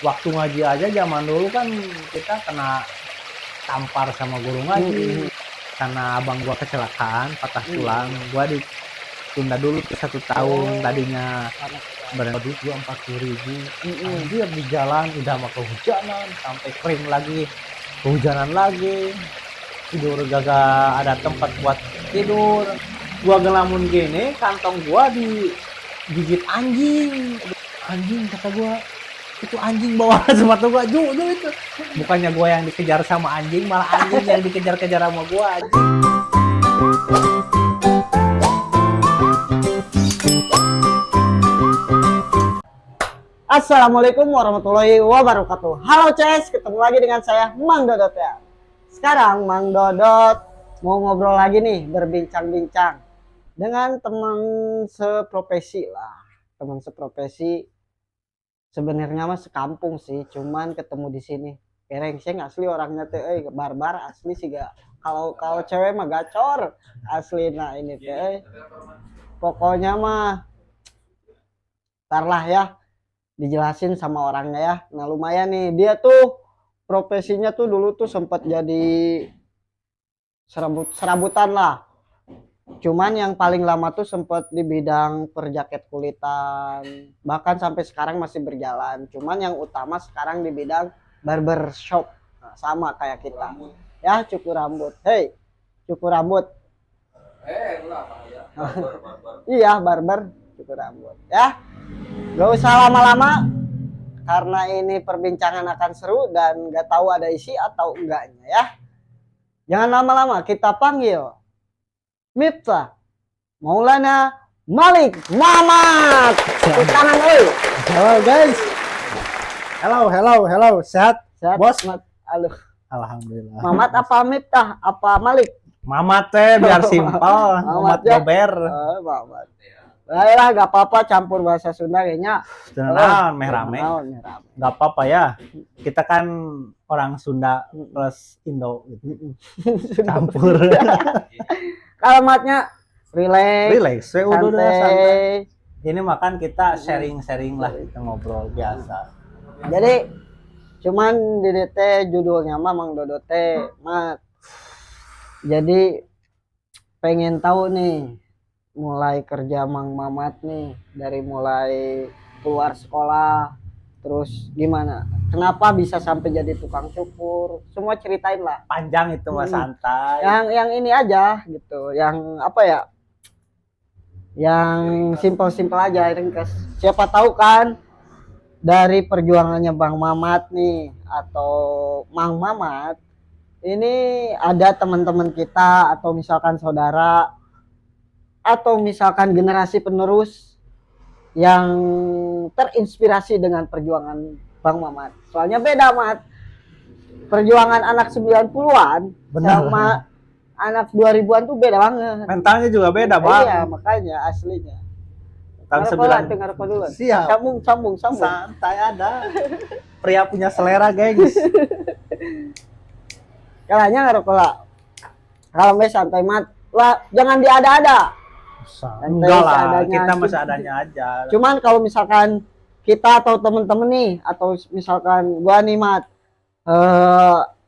waktu ngaji aja zaman dulu kan kita kena tampar sama guru ngaji karena abang gua kecelakaan patah tulang. Gua ditunda dulu ke 1 tahun, tadinya berapa duit gua 40.000. Anjir, di jalan udah mah kehujanan sampai kering lagi, kehujanan lagi, tidur gak ada tempat buat tidur. Gua ngelamun gini, kantong gua digigit anjing. Anjing, kata gua, itu anjing bawa sepatu gua. Itu bukannya gua yang dikejar sama anjing, malah anjing yang dikejar-kejar sama gua, anjing. Assalamualaikum warahmatullahi wabarakatuh. Halo CS, ketemu lagi dengan saya Mang Dodot ya. Sekarang Mang Dodot mau ngobrol lagi nih, berbincang-bincang dengan teman seprofesi lah. Teman seprofesi sebenarnya mah sekampung sih, cuman ketemu di sini. Kerengseng asli orangnya teh, barbar asli sih gak. Kalau cewek mah gacor asli. Nah ini teh, pokoknya mah ntar lah ya dijelasin sama orangnya ya. Nah lumayan nih, dia tuh profesinya tuh dulu tuh sempat jadi serabutan lah. Cuman yang paling lama tuh sempat di bidang perjaket kulitan, bahkan sampai sekarang masih berjalan. Cuman yang utama sekarang di bidang barbershop. Nah, sama kayak kita ya, cukur rambut. Hey, cukur rambut. Iya, barber cukur rambut ya. Gak usah lama-lama karena ini perbincangan akan seru dan gak tahu ada isi atau enggaknya ya. Jangan lama-lama, kita panggil Miftah Maulana Malik Mamat. Tangan oi. Halo guys. Hello. Sehat? Sehat, Bos? Halo. Alhamdulillah. Mamat apa Miftah? Apa Malik? Mamat teh biar simpel. Mamat ya? Gober. Mamat. Baiklah, gak apa-apa campur bahasa Sunda kayaknya. Tenang, meh rame. Gak apa-apa ya. Kita kan orang Sunda plus Indo gitu. Campur. Kalimatnya relax, santai. Ini makan kita sharing lah, kita ngobrol biasa. Jadi cuman di DT judulnya mah Mang Dodot teh, Mat. Jadi pengen tahu nih, mulai kerja Mang Mamat nih, dari mulai keluar sekolah terus gimana, kenapa bisa sampai jadi tukang cukur, semua ceritain lah. Panjang itu mah, santai. Yang ini aja gitu, yang apa ya, yang simpel aja, ringkas. Siapa tahu kan dari perjuangannya Bang Mamat nih atau Mang Mamat ini ada teman-teman kita atau misalkan saudara atau misalkan generasi penerus yang terinspirasi dengan perjuangan Bang Mamat. Soalnya beda, Mat. Perjuangan anak 90-an sama anak 2000-an tuh beda banget. Mentalnya juga beda, Bang. Iya, makanya aslinya. Tahun 90-an. Siap. Sambung. Santai ada. Pria punya selera, gengs. Kalanya ngerokok lah. Kalau mes santai, Mat. Lah, jangan diada-ada. Enggak lah, kita masih adanya aja. Cuman kalau misalkan kita atau temen-temen nih, atau misalkan gua nih Mat,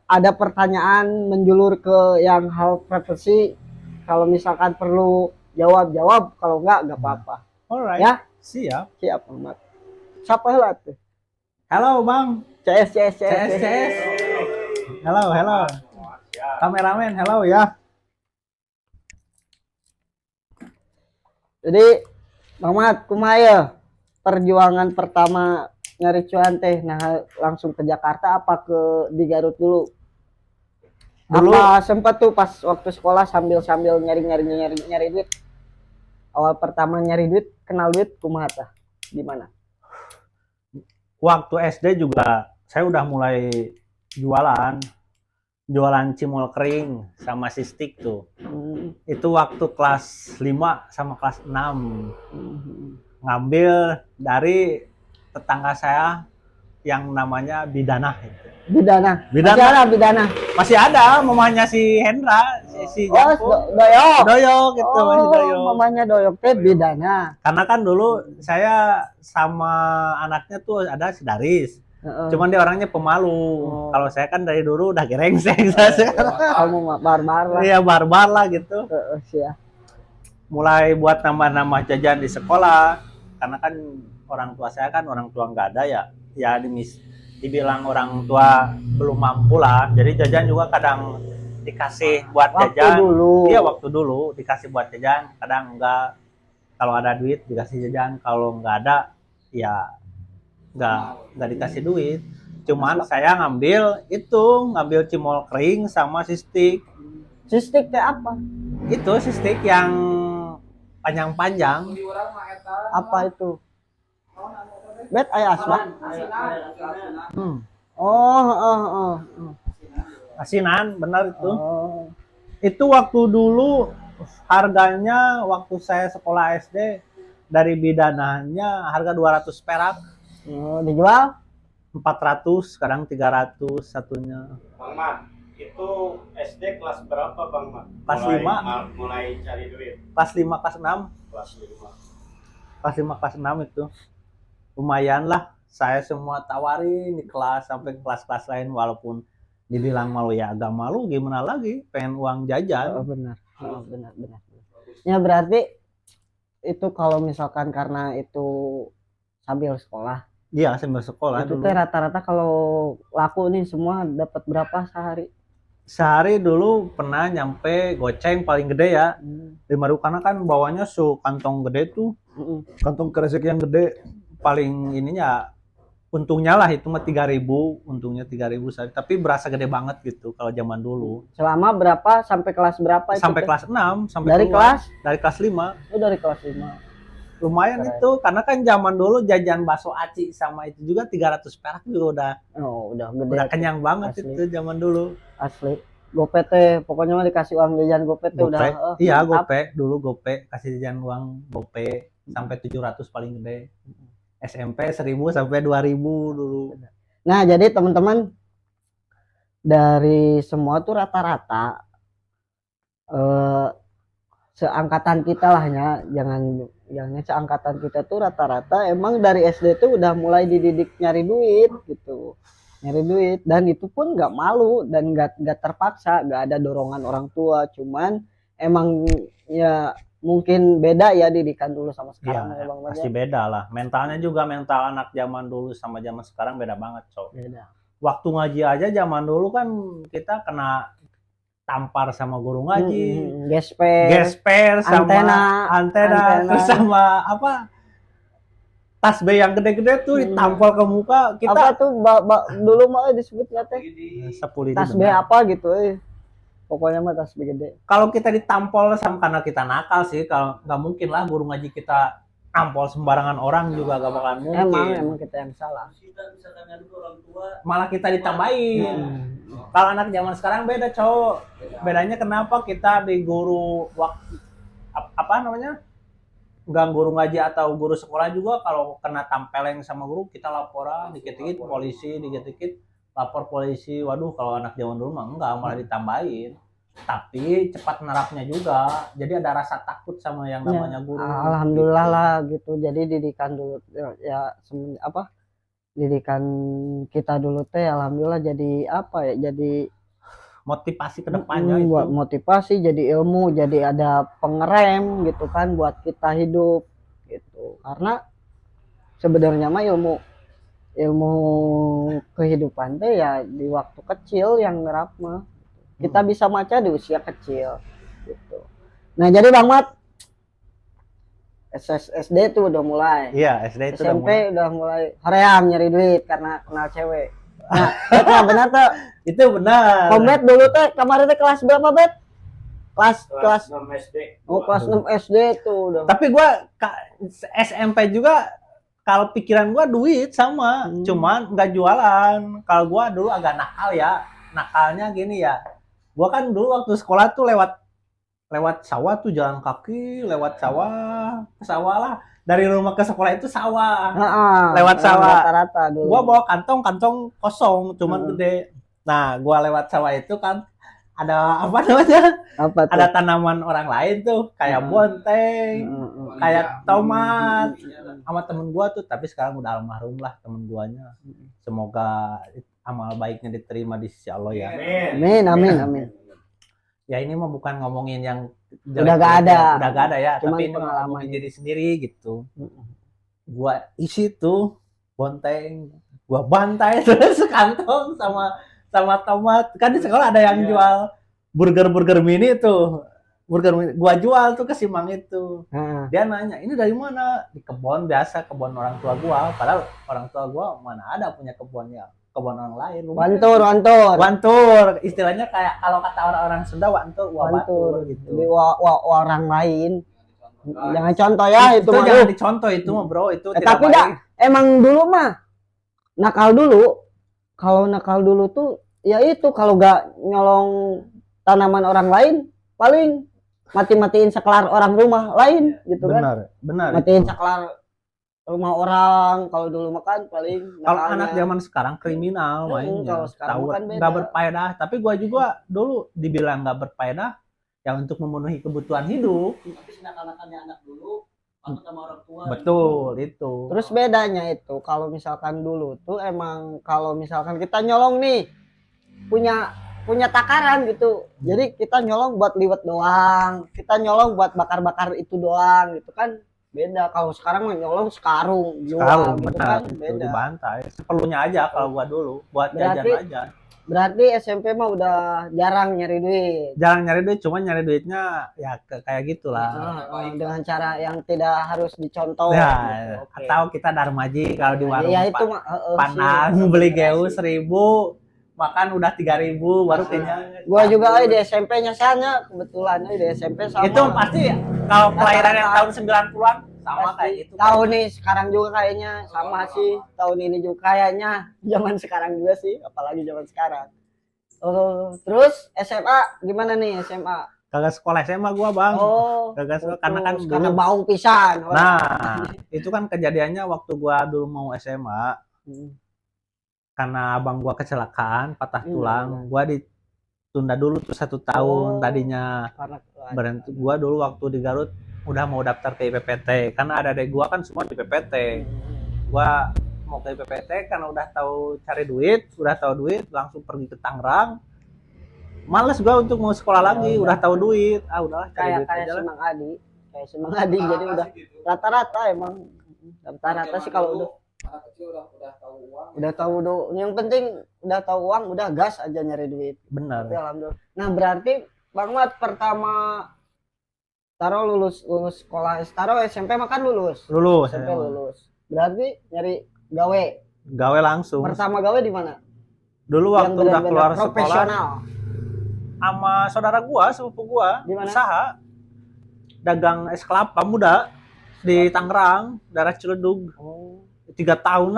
ada pertanyaan menjulur ke yang hal profesi, kalau misalkan perlu jawab, kalau enggak apa-apa. Alright. Ya? Siap Mat. Siapa heula tuh? Halo Bang. CS. Halo. Kameramen, halo ya. Jadi Bang Mat, kumaha perjuangan pertama nyari cuan teh, nah langsung ke Jakarta apa ke di Garut dulu? Apa sempat tuh pas waktu sekolah sambil nyari duit? Awal pertama nyari duit, kenal duit kumaha tah? Gimana? Waktu SD juga saya udah mulai jualan cimol kering sama sistik tuh. Itu waktu kelas 5 sama kelas 6. Ngambil dari tetangga saya yang namanya Bidana. Bidana. Masih ada mamanya si Hendra, si Doyok gitu, masih Doyok. Mamanya Doyok teh Bidana. Karena kan dulu saya sama anaknya tuh ada si Daris. Cuman dia orangnya pemalu. Kalau saya kan dari dulu udah gerengseng. Kamu mah barbar lah. Iya, barbar lah gitu. Sia. Mulai buat nambah-nambah jajan di sekolah, karena kan orang tua saya kan orang tua nggak ada ya. Ya dibilang orang tua belum mampu lah. Jadi jajan juga kadang dikasih buat jajan. Iya, waktu dulu dikasih buat jajan, kadang enggak. Kalau ada duit dikasih jajan, kalau nggak ada ya nggak dikasih duit. Cuman saya ngambil cimol kering sama sistik. Sistik teh apa? Itu sistik yang panjang-panjang. Apa itu? Bet aya asma. Oh. Asinan, benar itu. Itu waktu dulu harganya waktu saya sekolah SD dari bidananya harga 200 perak. Dijual 400, kadang 300 satunya. Bang Mat, itu SD kelas berapa Bang Mat? Kelas 5. Mulai cari duit. Kelas 5, kelas 6. Kelas 5. Kelas 5, kelas 6 itu. Lumayan lah. Saya semua tawarin di kelas sampai kelas-kelas lain, walaupun dibilang malu ya agak malu, gimana lagi, pengen uang jajan. Benar. Ya berarti itu kalau misalkan karena itu sambil sekolah. Iya, sambil sekolah itu dulu. Itu rata-rata kalau laku nih semua dapat berapa sehari? Sehari dulu pernah nyampe goceng paling gede ya. 5.000, karena kan bawanya kantong gede tuh. Kantong kresek yang gede, paling ininya untungnya lah itu mah 3.000, untungnya 3.000 sehari. Tapi berasa gede banget gitu kalau zaman dulu. Selama berapa sampai kelas berapa itu? Sampai kelas 6, sampai dari keluar. kelas? Dari kelas 5. Oh, dari kelas 5. Lumayan itu, karena kan zaman dulu jajan bakso aci sama itu juga 300 perak juga udah gede. Udah kenyang banget asli. Itu zaman dulu. Asli. Gope teh, pokoknya mah dikasih uang jajan gope teh udah. Iya, gope. Dulu gope, kasih jajan uang gope sampai 700 paling gede. SMP 1.000 sampai 2.000 dulu. Nah, jadi teman-teman dari semua tuh rata-rata seangkatan kita lahnya, jangan seangkatan kita tuh rata-rata emang dari SD tuh udah mulai dididik nyari duit gitu, dan itu pun nggak malu dan nggak terpaksa, nggak ada dorongan orang tua, cuman emang ya mungkin beda ya didikan dulu sama sekarang. Ya, pasti beda lah, mentalnya juga, mental anak zaman dulu sama zaman sekarang beda banget, Cok. Beda. Waktu ngaji aja zaman dulu kan kita kena tampar sama guru ngaji, gesper sama antena, terus sama apa, tas B yang gede-gede tuh ditampol ke muka kita. Apa tuh dulu mah disebutnya teh tas B apa gitu, pokoknya mah tas B gede. Kalau kita ditampol sama karena kita nakal sih, kalau nggak mungkin lah guru ngaji kita tampol sembarangan orang juga gak bakalan mungkin. Emang kita yang salah. Malah kita ditambahin. Kalau anak zaman sekarang beda, cowok. Bedanya kenapa kita di guru apa namanya? Nggak guru ngaji atau guru sekolah juga, kalau kena tampeleng sama guru kita laporan dikit-dikit polisi, dikit-dikit lapor polisi. Waduh, kalau anak zaman dulu mah enggak, malah ditambahin. Tapi cepat nerapnya juga, jadi ada rasa takut sama yang namanya guru. Alhamdulillah gitu lah gitu. Jadi didikan dulu ya didikan kita dulu teh alhamdulillah jadi apa ya, jadi motivasi kedepannya itu. Buat motivasi, jadi ilmu, jadi ada pengerem gitu kan buat kita hidup gitu. Karena sebenarnya mah ilmu kehidupan teh ya di waktu kecil yang nerap mah. Kita bisa baca di usia kecil gitu. Nah, jadi Bang Mat SD tuh udah mulai. Iya, SD itu SMP udah mulai hoream nyari duit karena kenal cewek. Nah, benar tuh. Itu benar. Komet dulu teh kemarin teh kelas berapa, Bet? Kelas 6 SD. Oh, kelas 6 SD tuh udah. Tapi gua SMP juga kalau pikiran gua duit sama, cuman nggak jualan. Kalau gua dulu agak nakal ya. Nakalnya gini ya. Gua kan dulu waktu sekolah tuh lewat sawah tuh, jalan kaki lewat sawah, ke sawah lah. Dari rumah ke sekolah itu sawah. Lewat sawah. Rata-rata dulu. Gua bawa kantong kosong, cuman gede. Nah, gua lewat sawah itu kan ada apa namanya? Apa tuh? Ada tanaman orang lain tuh, kayak bonteng, kayak tomat, sama temen gua tuh. Tapi sekarang udah almarhum lah temen guanya. Semoga amal baiknya diterima di sisi Allah ya. Amin, amin, amin. Ya ini mah bukan ngomongin yang Udah gak ada. udah gak ada ya, Cuman tapi ini pengalaman ngomongin ini. diri sendiri gitu. Gua isi tuh bonteng, gua bantai terus sekantong sama tomat. Kan di sekolah ada yang jual burger mini tuh. Burger mini. Gua jual tuh ke si Mang itu. Heeh. Dia nanya, "Ini dari mana?" Di kebun biasa, kebun orang tua gua. Padahal orang tua gua mana ada punya kebunnya. Kebun orang lain. Wantur. Wantur, istilahnya kayak kalau kata orang-orang Sunda wantur, wabatur gitu. Jadi orang lain. Jangan contoh ya itu mah. Jangan dicontoh itu mah, Bro. Itu tidak tapi baik. emang dulu mah nakal dulu. Kalau nakal dulu tuh ya itu kalau gak nyolong tanaman orang lain paling mati-matiin saklar orang rumah lain gitu kan. Benar. Matiin saklar rumah orang. Kalau dulu makan paling Kalau nakalnya. anak zaman sekarang kriminal mainnya. Kalau sekarang Tahu kan beda. nggak berfaedah, tapi gua juga dulu dibilang nggak berfaedah ya untuk memenuhi kebutuhan hidup. Tapi senakal-nakalnya anak dulu takut sama orang tua. Betul, itu. Terus bedanya itu kalau misalkan dulu tuh emang kalau misalkan kita nyolong nih punya takaran gitu. Jadi kita nyolong buat liwet doang. Kita nyolong buat bakar-bakar itu doang gitu kan. Beda kalau sekarang mah nyolong sekarung jual gitu benar, kan itu beda. dibantai. Seperlunya aja kalau gua dulu buat jajan aja. Berarti SMP mah udah jarang nyari duit. Jarang nyari duit, cuma nyari duitnya ya kayak gitulah. Dengan cara yang tidak harus dicontoh. Ya, Oke. atau kita darmaji kalau di warung Ya itu mah Panang beli geu 1.000, makan udah 3.000 baru kenyang. Gua juga di SMP nyasarnya kebetulan di SMP sama. Itu pasti kalau kelahiran yang tahun 90-an sama kayak gitu. Tahu nih sekarang juga kayaknya sama sih. Tahun ini juga kayaknya zaman sekarang juga sih, apalagi zaman sekarang. Terus SMA gimana nih SMA? Kagak sekolah SMA gua, Bang. Kagak sekolah karena dulu bau pisan. Nah, itu kan kejadiannya waktu gua dulu mau SMA. Karena abang gua kecelakaan, patah tulang, gua ditunda dulu tuh 1 tahun tadinya. Berhenti gua dulu waktu di Garut udah mau daftar ke IPPT karena ada adek gua kan semua di PPT. Gua mau ke IPPT karena udah tahu cari duit, langsung pergi ke Tangerang. Males gua untuk mau sekolah lagi, udah tahu duit. Udahlah cari duit aja lah. Kayak Semang Adi jadi udah rata-rata emang rata-rata sih kalau udah anak kecil udah tahu uang. Udah tahu yang penting udah tahu uang, udah gas aja nyari duit. Benar. Tapi alhamdulillah. Nah, berarti Bang Mat pertama lulus sekolah, SMP makan lulus. SMP lulus. Berarti nyari gawe langsung. Pertama gawe di mana? Dulu waktu udah keluar profesional. Sekolah sama saudara gua, sepupu gua, dimana? Usaha dagang es kelapa muda di Tangerang, daerah Ciledug. 3 tahun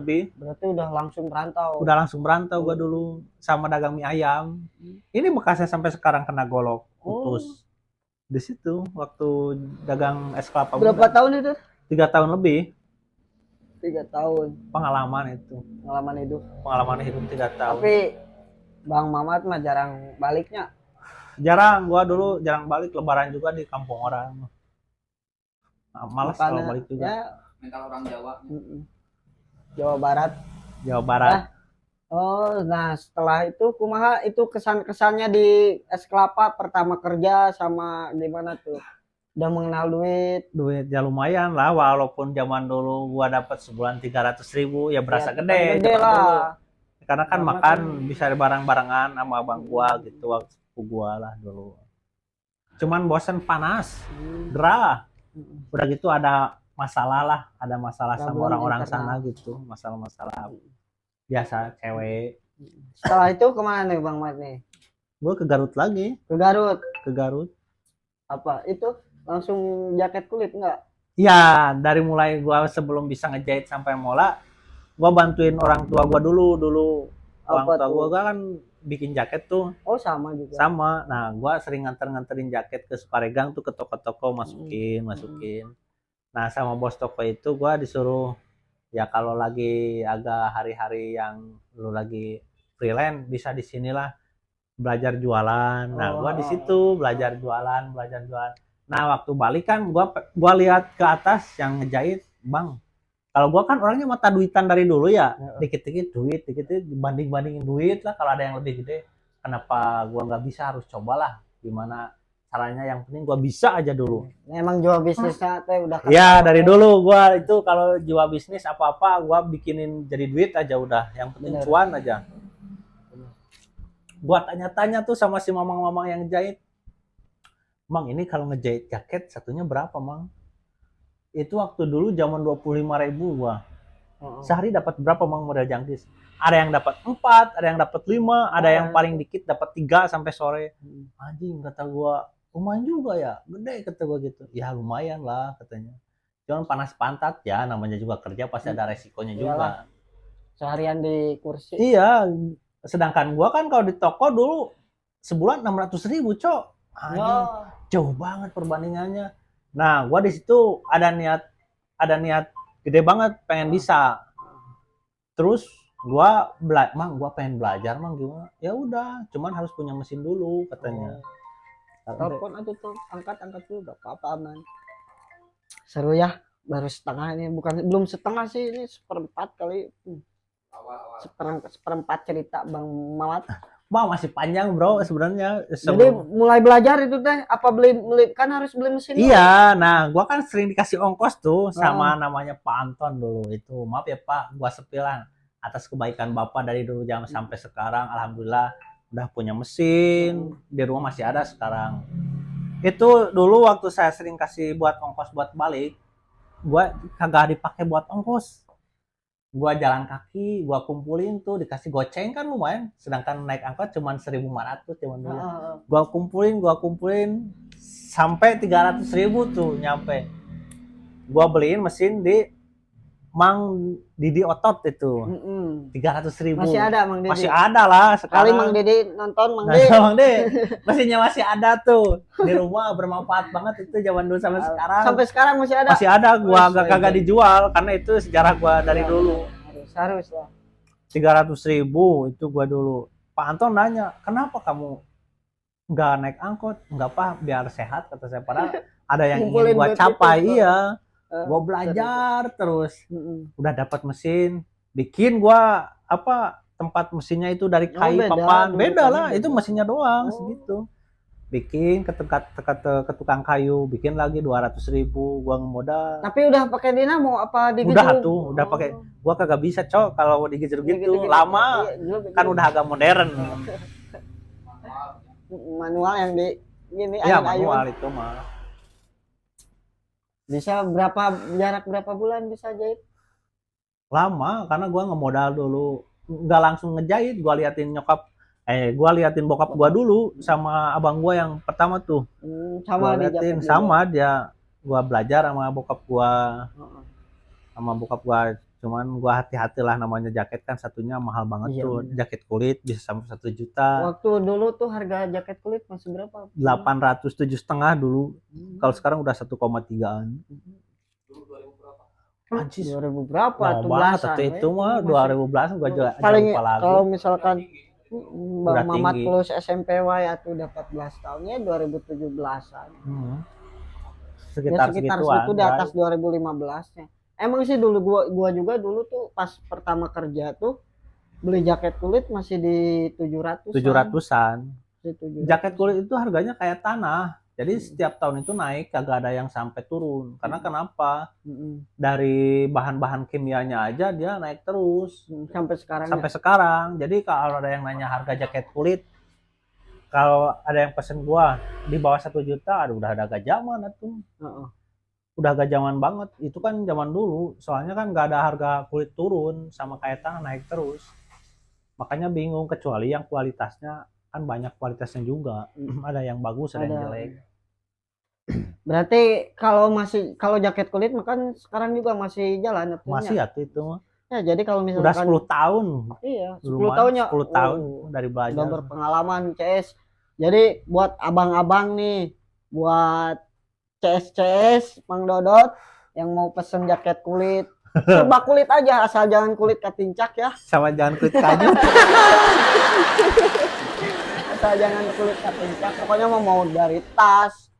lebih. Berarti udah langsung merantau. Gua dulu sama dagang mie ayam. Ini bekasnya sampai sekarang kena golok, putus. Di situ waktu dagang es kelapa muda. Berapa tahun itu? 3 tahun lebih. 3 tahun. Pengalaman hidup 3 tahun. Tapi Bang Mamat mah jarang baliknya. Gua dulu jarang balik, lebaran juga di kampung orang. Malas kalau balik juga. Ya, Mental orang Jawa. Jawa Barat. Nah setelah itu kumaha itu kesan-kesannya di es kelapa pertama kerja sama gimana tuh? Udah mengenal duit ya lumayan lah, walaupun zaman dulu gua dapat sebulan 300.000 ya berasa gede lah. Karena kan makan bisa bareng-barengan sama abang gua gitu, waktu gua lah dulu. Cuman bosen, panas, gerah. Udah gitu ada masalah sama orang-orang sana gitu, masalah biasa cewek. Setelah itu kemana nih Bang Mat nih? Gue ke Garut lagi. Ke Garut. Apa itu? Langsung jaket kulit enggak? Iya, dari mulai gue sebelum bisa ngejahit sampai mola, gue bantuin orang tua gue dulu. Orang tua gue kan bikin jaket tuh. Sama juga. Sama. Nah, gue sering nganterin jaket ke Sukaregang tuh, ke toko-toko masukin. Nah, sama bos toko itu gue disuruh, ya kalau lagi agak hari-hari yang lu lagi freelance bisa di sinilah belajar jualan. Nah, gua di situ belajar jualan. Nah, waktu balik kan gua lihat ke atas yang ngejahit, Bang. Kalau gua kan orangnya mata duitan dari dulu ya. Dikit-dikit duit, dikit-dikit banding-bandingin duit lah kalau ada yang lebih gede. Kenapa gua nggak bisa, harus cobalah gimana caranya, yang penting gua bisa aja dulu. Emang jual bisnisnya teh udah Ya, dari dulu gua itu kalau jual bisnis apa-apa gua bikinin jadi duit aja udah. Yang penting Bener. cuan aja. Gua tanya-tanya tuh sama si mamang-mamang yang jahit. Mang, ini kalau ngejahit jaket satunya berapa, Mang? Itu waktu dulu zaman 25.000 gua. Sehari dapat berapa, Mang, modal jangkis? Ada yang dapat 4, ada yang dapat 5, ada yang paling dikit dapat 3 sampai sore. Anjing, kata gua, lumayan juga ya, gede kata gua gitu. Ya lumayan lah katanya. Cuman panas pantat ya, namanya juga kerja pasti ada resikonya juga. Seharian di kursi. Iya, sedangkan gua kan kalau di toko dulu sebulan 600.000, Cok. Anjing, jauh banget perbandingannya. Nah, gua di situ ada niat gede banget pengen bisa. Terus gua pengen belajar, Mang, gimana? Ya udah, cuman harus punya mesin dulu katanya. Telepon aja tuh, angkat dulu, gak apa-apa, aman. Seru ya, baru setengah ini, belum setengah sih, ini seperempat kali. Seperempat cerita Bang Mamat. Bang, masih panjang, Bro, sebenarnya. Jadi mulai belajar itu teh apa beli kan harus beli mesin. Iya, nah gua kan sering dikasih ongkos tuh sama namanya Pak Anton dulu itu. Maaf ya Pak, gua sepilan atas kebaikan Bapak dari dulu jam sampai sekarang. Alhamdulillah udah punya mesin, di rumah masih ada sekarang. Itu dulu waktu saya sering kasih buat ongkos buat balik, gua kagak dipakai buat ongkos. Gua jalan kaki, gua kumpulin tuh, dikasih goceng kan lumayan, sedangkan naik angkot cuma 1.500 cuman dulu. Gua kumpulin sampai 300.000 tuh nyampe. Gua beliin mesin di Mang Didi Otot itu. 300.000. Masih ada Mang Didi. Masih ada lah Sekali sekarang. Mang Didi nonton Mang Nah, Didi. Mang Didi, mesinnya masih ada tuh di rumah, bermanfaat banget itu zaman dulu sampai sekarang. Sampai sekarang masih ada. Masih ada, gua kagak dijual karena itu sejarah gua dari dulu. Harus lah. 300.000 itu gua dulu. Pak Anton nanya, kenapa kamu nggak naik angkot? Nggak apa, biar sehat kata saya. Padahal ada yang ingin gua capai, iya. Gua belajar terus. Udah dapat mesin, bikin gua tempat mesinnya itu dari kayu papan. Beda lah, itu mesinnya doang segitu. Bikin ke tukang kayu, bikin lagi 200.000, gua ngemodal. Tapi udah pakai dinamo apa digigit? Udah tuh, udah pakai. Gua kagak bisa, Cok, kalau digigit gitu. Lama kan udah agak modern. Manual yang di gini Ya, ayun-ayun. manual itu mah. Bisa jarak berapa bulan bisa jahit? Lama karena gua ngemodal dulu. Nggak langsung ngejahit, gua liatin bokap gua dulu sama abang gua yang pertama tuh. Sama Gua liatin, sama dia. Gua belajar sama bokap gua. Cuman gua hati-hati lah, namanya jaket kan satunya mahal banget tuh. Jaket kulit bisa sampai 1 juta. Waktu dulu tuh harga jaket kulit masih berapa? 807,5 dulu. Kalau sekarang udah 1,3-an. Dulu 2000 berapa? Anjir. 2000 berapa Mau tuh banget belasan? itu mah 2010 gua juga Paling lupa lagi. kalau misalkan Udah Bang Mamat tinggi. plus SMP ya tuh udah 14 tahunnya 2017-an. Sekitar Sekitar segituan. situ di atas 2015-nya. Emang sih dulu gua juga dulu tuh pas pertama kerja tuh beli jaket kulit masih di 700-an. Di 700. Jaket kulit itu harganya kayak tanah. Jadi setiap tahun itu naik, kagak ada yang sampai turun. Karena kenapa? Dari bahan-bahan kimianya aja dia naik terus. Sampai sekarang. Sampai sekarang. Jadi kalau ada yang nanya harga jaket kulit, kalau ada yang pesen gua di bawah 1 juta, aduh udah ada agak zaman atuh. Udah agak zaman banget. Itu kan zaman dulu. Soalnya kan nggak ada harga kulit turun, sama kayak tanah naik terus. Makanya bingung, kecuali yang kualitasnya kan banyak kualitasnya juga. Ada yang bagus, ada yang jelek. Berarti kalau jaket kulit makan sekarang juga masih jalan Masih ya tuh itu mah. Ya, jadi kalau Udah misalkan 10 tahun. Iya, 10 Lumayan, tahunnya. 10 tahun dari belajar. Udah berpengalaman CS. Jadi buat abang-abang nih, buat CS Mang Dodot yang mau pesen jaket kulit, serba kulit aja, asal jangan kulit katincak ya. Sama jangan kulit kayu. asal jangan kulit kepencet. Pokoknya mau dari tas,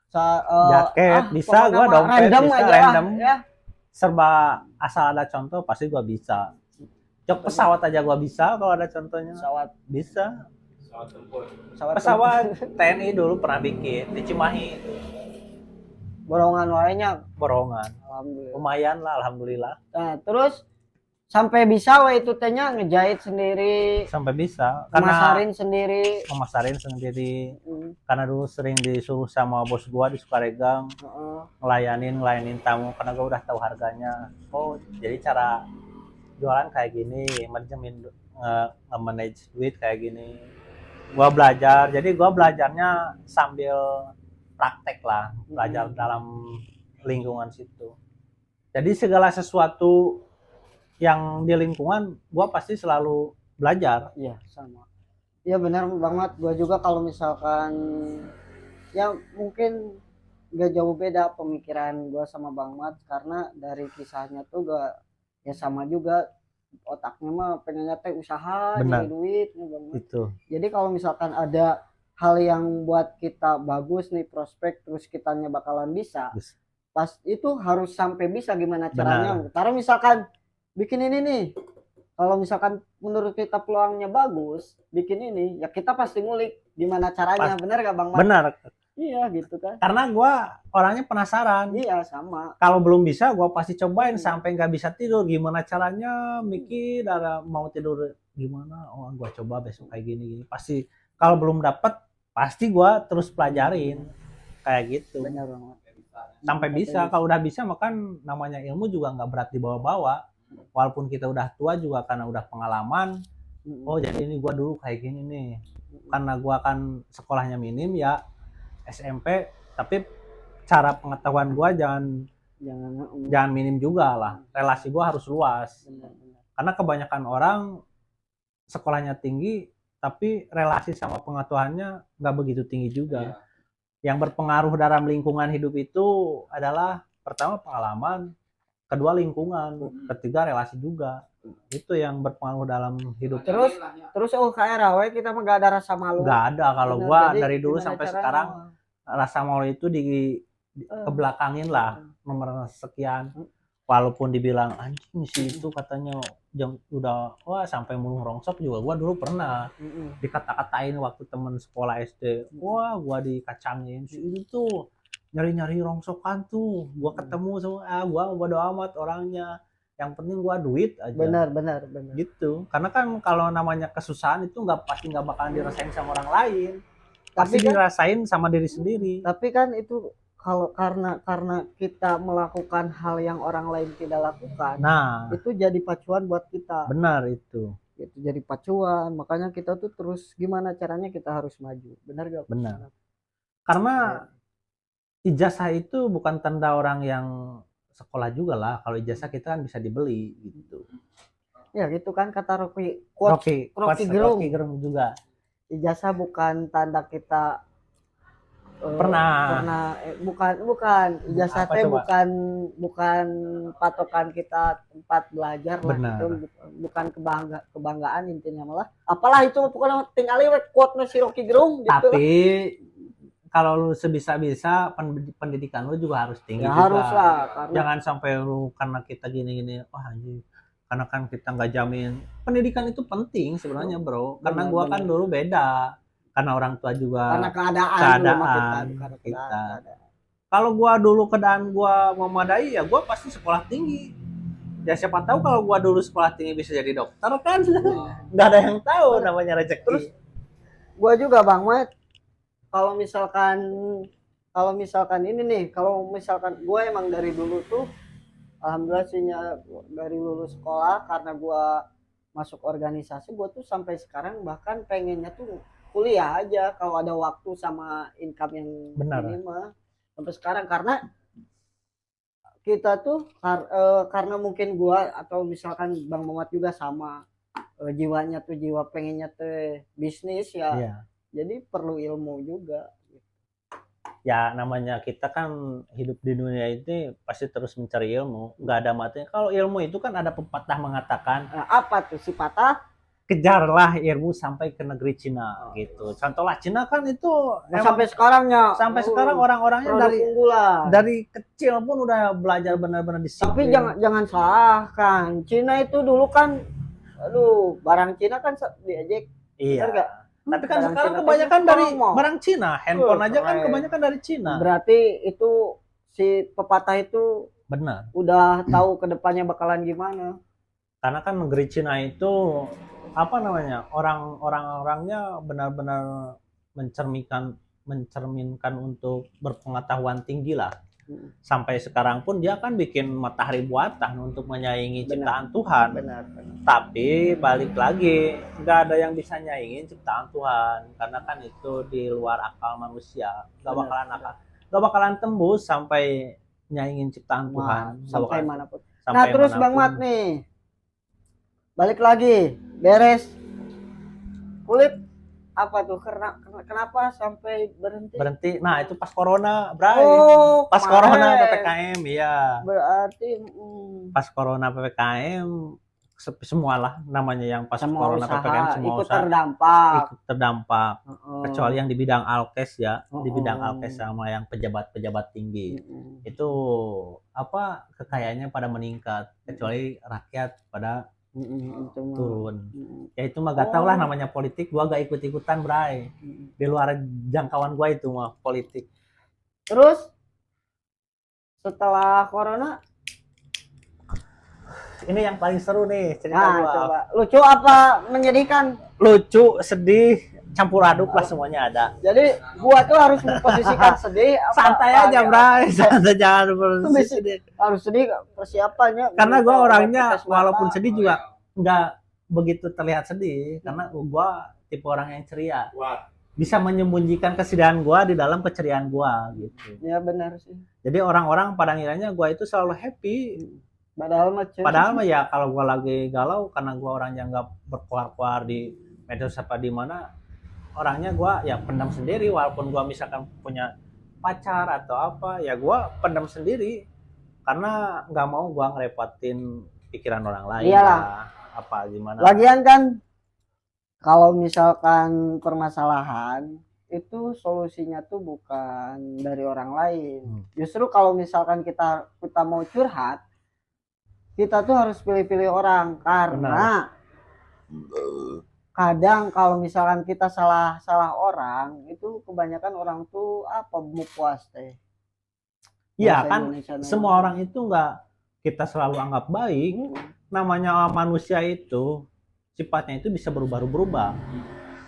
Jaket bisa, pokoknya gua mah dompet random bisa, aja lah, random. ya. Serba asal ada contoh pasti gua bisa. Jok pesawat aja gua bisa kalau ada contohnya. Pesawat, Bisa. Pesawat tempur. Pesawat TNI dulu pernah bikin di Cimahi, borongan lainnya. borongan. Alhamdulillah. Lumayan lah, alhamdulillah. Nah, terus sampai bisa we itu tehnya ngejahit sendiri, Sampai bisa karena memasarin sendiri. memasarin sendiri. Mm, Karena dulu sering disuruh sama bos gua di Sukaregang heeh. ngelayanin tamu karena gua udah tahu harganya. Oh, jadi cara jualan kayak gini, manajemen nge-manage duit kayak gini. Gua belajar, jadi gua belajarnya sambil praktek lah, belajar dalam lingkungan situ. Jadi segala sesuatu yang di lingkungan gua pasti selalu belajar. Iya, sama. Iya benar banget. Gua juga kalau misalkan ya mungkin gak jauh beda pemikiran gua sama Bang Mat karena dari kisahnya tuh gak ya sama juga otaknya mah pengennya teh usaha Benar. jadi duit nih Bang Mat. Itu Jadi kalau misalkan ada hal yang buat kita bagus nih prospek terus kitanya bakalan bisa, Bis- pas itu harus sampai bisa gimana Benar. caranya. Karena misalkan bikin ini nih, kalau misalkan menurut kita peluangnya bagus bikin ini ya kita pasti ngulik gimana caranya. Bener gak Bang Mat? benar, Iya gitu kan. karena gua orangnya penasaran. Iya sama. Kalau belum bisa gua pasti cobain sampai nggak bisa tidur, gimana caranya, mikir ada mau tidur gimana, oh gua coba besok kayak gini pasti. Kalau belum dapat pasti gua terus pelajarin kayak gitu Bener banget. sampai bisa. Kalau udah bisa makan namanya ilmu juga nggak berat dibawa-bawa, walaupun kita udah tua juga karena udah pengalaman. Oh jadi ini gua dulu kayak gini nih, karena gua kan sekolahnya minim ya SMP, tapi cara pengetahuan gua jangan Jangan minim juga lah, relasi gua harus luas. bener. Karena kebanyakan orang sekolahnya tinggi tapi relasi sama pengetahuannya nggak begitu tinggi juga. Yang berpengaruh dalam lingkungan hidup itu adalah pertama pengalaman, kedua lingkungan, ketiga relasi juga. Itu yang berpengaruh dalam hidup. Terus kayak rawe kita mah gak ada rasa malu. Nggak ada kalau Bener, gua jadi dari dulu gimana sampai caranya? sekarang rasa malu itu kebelakangin lah, nomor sekian. Walaupun dibilang anjing sih itu katanya udah wah sampai mulung rongsok juga gua dulu pernah dikata-katain waktu temen sekolah SD. Wah gua dikacangin si itu tuh nyari-nyari rongsokan tuh. Gua ketemu sama gua bodo amat orangnya, yang penting gua duit aja. Benar. Gitu, karena kan kalau namanya kesusahan itu pasti nggak bakalan dirasain sama orang lain, pasti Tapi kan- dirasain sama diri sendiri. Tapi kan itu kalau karena kita melakukan hal yang orang lain tidak lakukan, Nah itu jadi pacuan buat kita. benar itu, Itu jadi pacuan, makanya kita tuh terus gimana caranya kita harus maju. Benar gak? benar. Karena ijazah itu bukan tanda orang yang sekolah juga lah. Kalau ijazah kita kan bisa dibeli gitu. Ya gitu kan kata Rocky Rocky Gerung juga ijazah bukan tanda kita pernah. bukan ijazah Apa teh coba? bukan patokan kita tempat belajar lah. Benar. Itu bukan kebanggaan intinya, malah apalah itu pokoknya tinggal quote si Rocky Gerung gitu. Tapi kalau lu sebisa-bisa pendidikan lu juga harus tinggi Ya juga. harus lah, karena Jangan sampai lu karena kita gini-gini, wah anjing, karena kan kita nggak jamin. Pendidikan itu penting sebenarnya bro, karena Benar, gua benar. kan dulu beda, karena orang tua juga. karena keadaan keadaan karena kita. keadaan. Kalau gua dulu keadaan gua memadai ya gua pasti sekolah tinggi. Ya siapa tahu kalau gua dulu sekolah tinggi bisa jadi dokter kan, nggak ada yang tahu namanya rezeki. Terus gua juga Bang Mat, kalau misalkan ini nih, kalau misalkan gue emang dari dulu tuh alhamdulillah sih dari lulus sekolah, karena gue masuk organisasi, gue tuh sampai sekarang bahkan pengennya tuh kuliah aja kalau ada waktu sama income yang Benar. ini mah sampai sekarang. Karena kita tuh karena mungkin gue atau misalkan Bang Mamat juga sama jiwanya tuh jiwa pengennya tuh bisnis ya. Iya. Jadi perlu ilmu juga. Ya namanya kita kan hidup di dunia ini pasti terus mencari ilmu, nggak ada matinya. Kalau ilmu itu kan ada pepatah mengatakan Nah, apa tuh si patah? kejarlah ilmu sampai ke negeri Cina gitu. Contohlah Cina kan itu Sampai sekarang ya. sampai sekarang orang-orangnya produk unggulan. dari kecil pun udah belajar benar-benar Tapi disiplin. jangan salahkan. Cina itu dulu kan, aduh, barang Cina kan diejek. Iya. Benar nggak? Tapi kan Barang sekarang Cina kebanyakan itu dari promo. barang Cina, handphone aja kan keren. kebanyakan dari Cina. Berarti itu si pepatah itu Benar. udah tahu kedepannya bakalan gimana. Karena kan negeri Cina itu apa namanya, orang-orangnya benar-benar mencerminkan untuk berpengetahuan tinggi lah. Sampai sekarang pun dia kan bikin matahari buatan untuk menyaingi ciptaan Tuhan. Benar. Tapi balik lagi, nggak ada yang bisa nyaingin ciptaan Tuhan karena kan itu di luar akal manusia. Nggak bakalan tembus sampai nyaingin ciptaan Tuhan. Nggak Sampai bakalan- manapun. sampai Nah terus Bang manapun. Mat nih, balik lagi, beres kulit apa tuh? Kenapa sampai berhenti? Nah itu pas corona, Bray. Oh, Pas kemarin. corona PPKM, iya. Berarti Pas corona PPKM, semualah namanya yang pas semua corona usaha PPKM semua ikut usaha terdampak. ikut terdampak. Kecuali yang di bidang alkes ya, di bidang Oh. alkes sama yang pejabat-pejabat tinggi. Itu apa, kekayaannya pada meningkat, kecuali rakyat pada Itu mah. turun. Ya itu mah gak tau lah, namanya politik, gua gak ikut-ikutan, Bray. Di luar jangkauan gua itu mah politik. Terus setelah corona, Ini yang paling seru nih cerita nah gua. coba lucu apa menyedihkan? Lucu, sedih, campur aduk lah, semuanya ada. Jadi gua tuh harus memposisikan sedih apa Santai aja, Bray. Santai, jangan sedih. harus sedih persiapannya. Karena gue orangnya Tes mata. walaupun sedih juga nggak begitu terlihat sedih, karena gue tipe orang yang ceria, Wah, bisa menyembunyikan kesedihan gue di dalam keceriaan gue gitu. Ya benar sih. Jadi orang-orang pada ngiranya gue itu selalu happy, padahal mah ya kalau gue lagi galau, karena gue orang yang nggak berkuar-kuar di medsos apa di mana, orangnya gue ya pendam sendiri. Walaupun gue misalkan punya pacar atau apa, ya gue pendam sendiri karena nggak mau gue ngerepotin pikiran orang lain. Iyalah. Lah, apa gimana. Lagian kan kalau misalkan permasalahan itu solusinya tuh bukan dari orang lain. Justru kalau misalkan kita mau curhat, kita tuh harus pilih-pilih orang, karena kadang kalau misalkan kita salah orang, itu kebanyakan orang tuh apa mau puas teh. Iya Bahasa kan, Indonesia semua orang itu nggak kita selalu anggap baik. Namanya manusia itu sifatnya itu bisa berubah-ubah.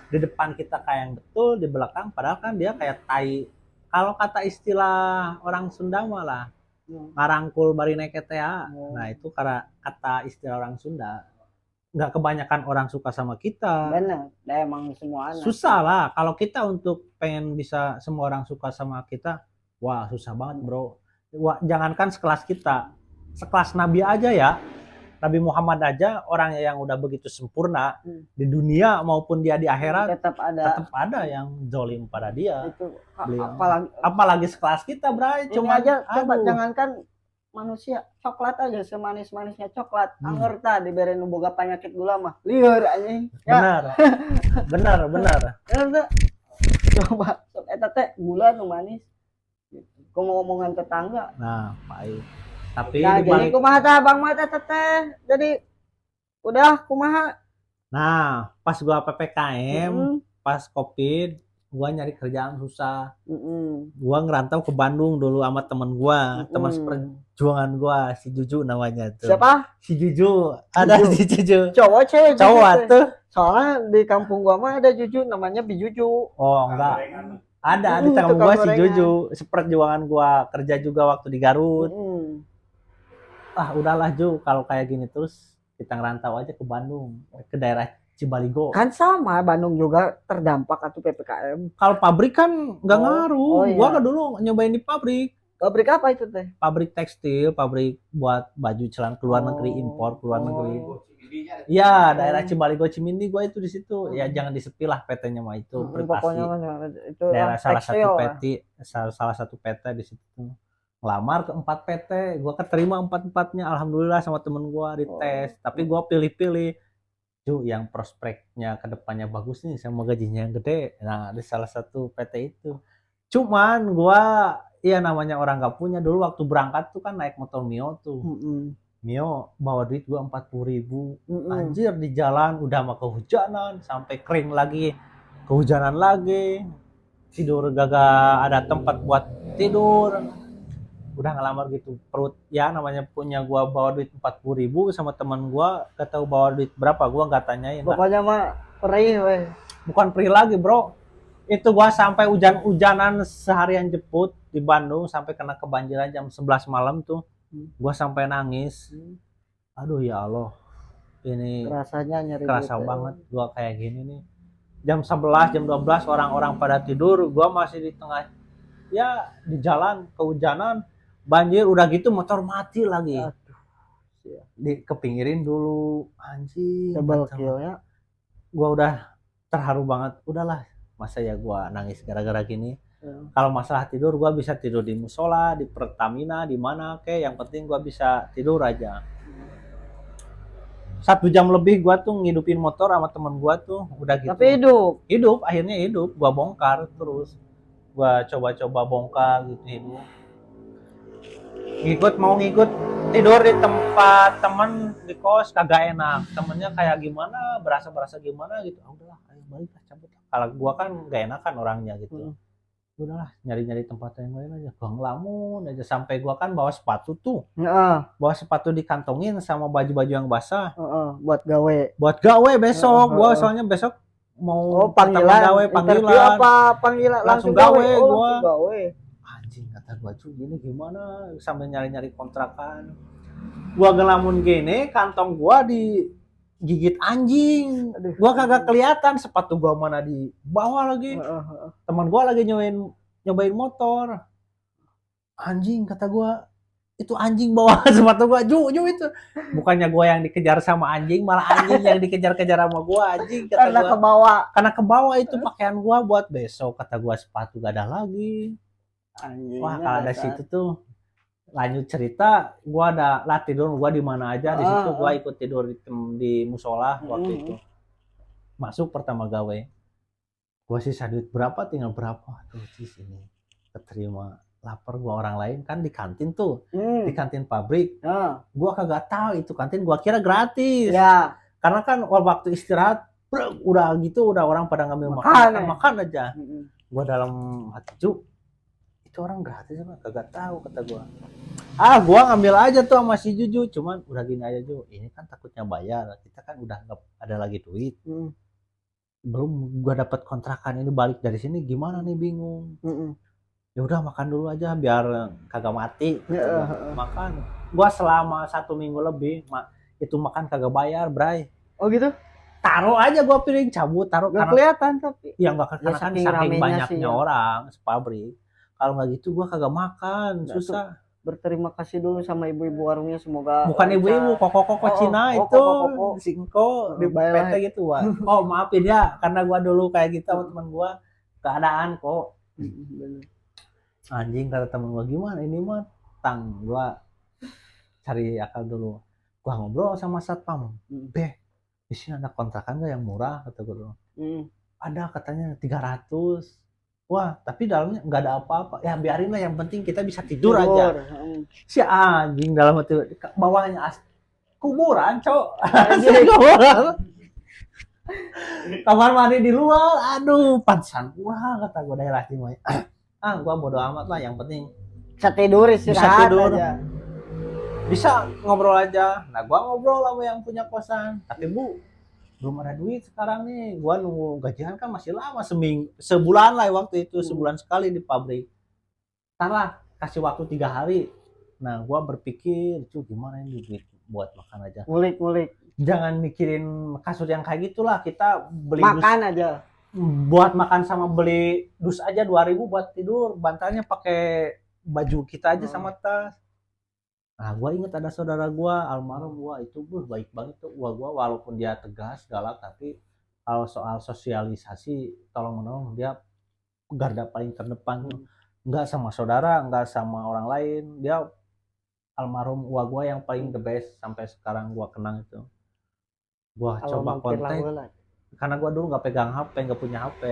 Di depan kita kayak yang betul, di belakang padahal kan dia kayak tai. Kalau kata istilah orang Sunda malah ngarangkul bari neketea. Nah itu karena kata istilah orang Sunda. Nggak kebanyakan orang suka sama kita. Bener, nah, emang semua anak. Susah lah kalau kita untuk pengen bisa semua orang suka sama kita. Wah susah banget bro. Wah, jangankan sekelas kita, sekelas Nabi aja ya, Nabi Muhammad aja, orang yang udah begitu sempurna di dunia maupun dia di akhirat, tetap ada yang zolim pada dia. itu. Beliau. Apalagi sekelas kita, Bray. ini Cuma aja coba jangankan manusia, coklat aja semanis-manisnya coklat, anger tah diberi nu boga penyakit gula mah lieur anjing. Ya. Benar. Bener tuh. Coba sok eta teh gula nu manis. Ngomong-ngomongan tetangga. Nah, baik. Tapi Nah, jadi kumaha tah Bang Mata teteh? Jadi udah kumaha? Nah, pas gua PPKM, pas Covid, gua nyari kerjaan susah. Gua ngerantau ke Bandung dulu sama temen gua, teman seperjuangan gua, si Juju namanya tuh. Siapa? Si Juju. Ada si Juju. Cowok cewek? Cowok tuh. Soalnya di kampung gua mah ada Juju, namanya Bijuju. Oh, enggak. Ada di kampung gua si Juju, seperjuangan gua, kerja juga waktu di Garut. Ah, udahlah Ju, kalau kayak gini terus kita ngerantau aja ke Bandung, ke daerah Cibaligo. Kan sama, Bandung juga terdampak atau PPKM. Kalau pabrik kan nggak ngaruh. iya. Gua kan dulu nyobain di pabrik. Pabrik apa itu teh? Pabrik tekstil, pabrik buat baju celana keluar negeri, impor keluar negeri. Iya, daerah Cibaligo Cimindi gua itu di situ. Ya jangan disepi lah PT-nya mah itu, privasi. Itu Daerah salah tekstil, salah satu PT di situ. Ngelamar ke 4 PT, gua keterima 4-4-nya alhamdulillah sama temen gua di tes. Tapi gua pilih-pilih. Ju yang prospeknya ke depannya bagus nih sama gajinya yang gede. Nah, di salah satu PT itu. Cuman gua ya namanya orang gak punya dulu waktu berangkat tuh kan naik motor Mio tuh. Mio bawa duit gua 40.000. Anjir di jalan udah mah kehujanan sampai kering lagi. Kehujanan lagi. Tidur gak ada tempat buat tidur. Udah ngelamar gitu perut ya namanya punya gua bawa duit 40.000 sama teman gua gak tahu bawa duit berapa gua nggak tanyain lah. Pokoknya mah perih weh. Bukan free lagi bro, itu gua sampai hujan-hujanan seharian jemput di Bandung sampai kena kebanjiran jam 11 malam tuh. Gua sampai nangis. Aduh ya Allah, ini Rasanya nyari kerasa duit, banget gua kayak gini nih. Jam 11 jam 12 orang-orang pada tidur, gua masih di tengah ya di jalan kehujanan banjir udah gitu motor mati lagi. Aduh, Di kepinggirin dulu anjing. double kill ya. Gua udah terharu banget. Udahlah, masa ya gua nangis gara-gara gini. Ya. Kalau masalah tidur gua bisa tidur di musola, di Pertamina, di mana kek. Yang penting gua bisa tidur aja. 1 jam lebih gua tuh ngidupin motor sama temen gua tuh udah gitu. Tapi Hidup, akhirnya hidup. Gua bongkar terus. Gua coba-coba bongkar gitu hidup. Ngikut tidur di tempat temen di kos kagak enak, temennya kayak gimana berasa gimana gitu. Udahlah ayo balik lah cabut. Kalau gua kan gak enakan orangnya gitu. Udahlah nyari tempat yang lain aja. Gua ngelamun aja sampai gua kan bawa sepatu tuh, bawa sepatu dikantongin sama baju-baju yang basah buat gawe besok. Gua soalnya besok mau panggilan interview apa panggilan langsung gawe gua. Anjing Kata gua cuy gini gimana sambil nyari kontrakan. Gua ngelamun gini kantong gua digigit anjing. Gua kagak kelihatan sepatu gua mana di bawah lagi. Teman gua lagi nyobain motor. Anjing kata gua itu anjing bawa sepatu gua ju itu. Bukannya gua yang dikejar sama anjing, malah anjing yang dikejar-kejar sama gua anjing kata gua. Karena ke bawah itu pakaian gua buat besok kata gua sepatu gak ada lagi. Anjing. Wah kalau ada situ tuh lanjut cerita gua ada lah tidur gua di mana aja di situ gua ikut tidur di musola waktu itu masuk pertama gawe gua sisa duit berapa tinggal berapa tuh di sini keterima lapar gua orang lain kan di kantin tuh di kantin pabrik gua kagak tahu itu kantin gua kira gratis ya karena kan waktu istirahat udah gitu udah orang pada ngambil makan aja gua dalam hati itu orang gratis apa kagak tahu kata gua gua ngambil aja tuh sama si Juju cuman udah gini aja Ju ini kan takutnya bayar kita kan udah nggak ada lagi duit belum gua dapat kontrakan ini balik dari sini gimana nih bingung ya udah makan dulu aja biar kagak mati makan gua selama 1 minggu lebih itu makan kagak bayar Bray oh gitu taruh aja gua piring cabut taruh nggak kelihatan tapi ya nggak karena kan saking banyaknya orang sepabrik. Kalau nggak gitu gua kagak makan, susah. Berterima kasih dulu sama ibu-ibu warungnya semoga bukan ibu-ibu koko Cina itu si Engko di PT gitu Wak. Oh maafin ya karena gua dulu kayak gitu sama teman gua keadaan kok anjing kata temen gua gimana ini mah gua cari akal dulu gua ngobrol sama satpam di sini ada kontrakan nggak yang murah kata gua ada katanya 300. Wah, tapi dalamnya nggak ada apa-apa. Ya biarin lah, yang penting kita bisa tidur aja. Si anjing dalam itu bawahnya kuburan, cok. Kamar mandi di luar, aduh, pantesan. Wah, kata gue daerah Cimoy. Gua bodo amat lah, yang penting bisa tidur aja. Bisa ngobrol aja. Nah, gua ngobrol sama yang punya kosan. Tapi Bu, belum ada duit sekarang nih, gua nunggu gajian kan masih lama sebulan lah waktu itu sebulan sekali di pabrik. Ntar lah kasih waktu 3 hari. Nah gua berpikir itu gimana ini duit buat makan aja. Ngulik. Jangan mikirin kasur yang kayak gitulah kita beli makan dus, aja. Buat makan sama beli dus aja 2.000 buat tidur. Bantalnya pakai baju kita aja sama tas. Nah, gua inget ada saudara gua almarhum gua itu baik banget tuh gua walaupun dia tegas galak tapi kalau soal sosialisasi tolong menolong dia garda paling terdepan tuh nggak sama saudara nggak sama orang lain dia almarhum gua yang paling the best sampai sekarang gua kenang itu Gua kalau coba mampir lah kontak bola. karena gua dulu nggak pegang HP, nggak punya HP,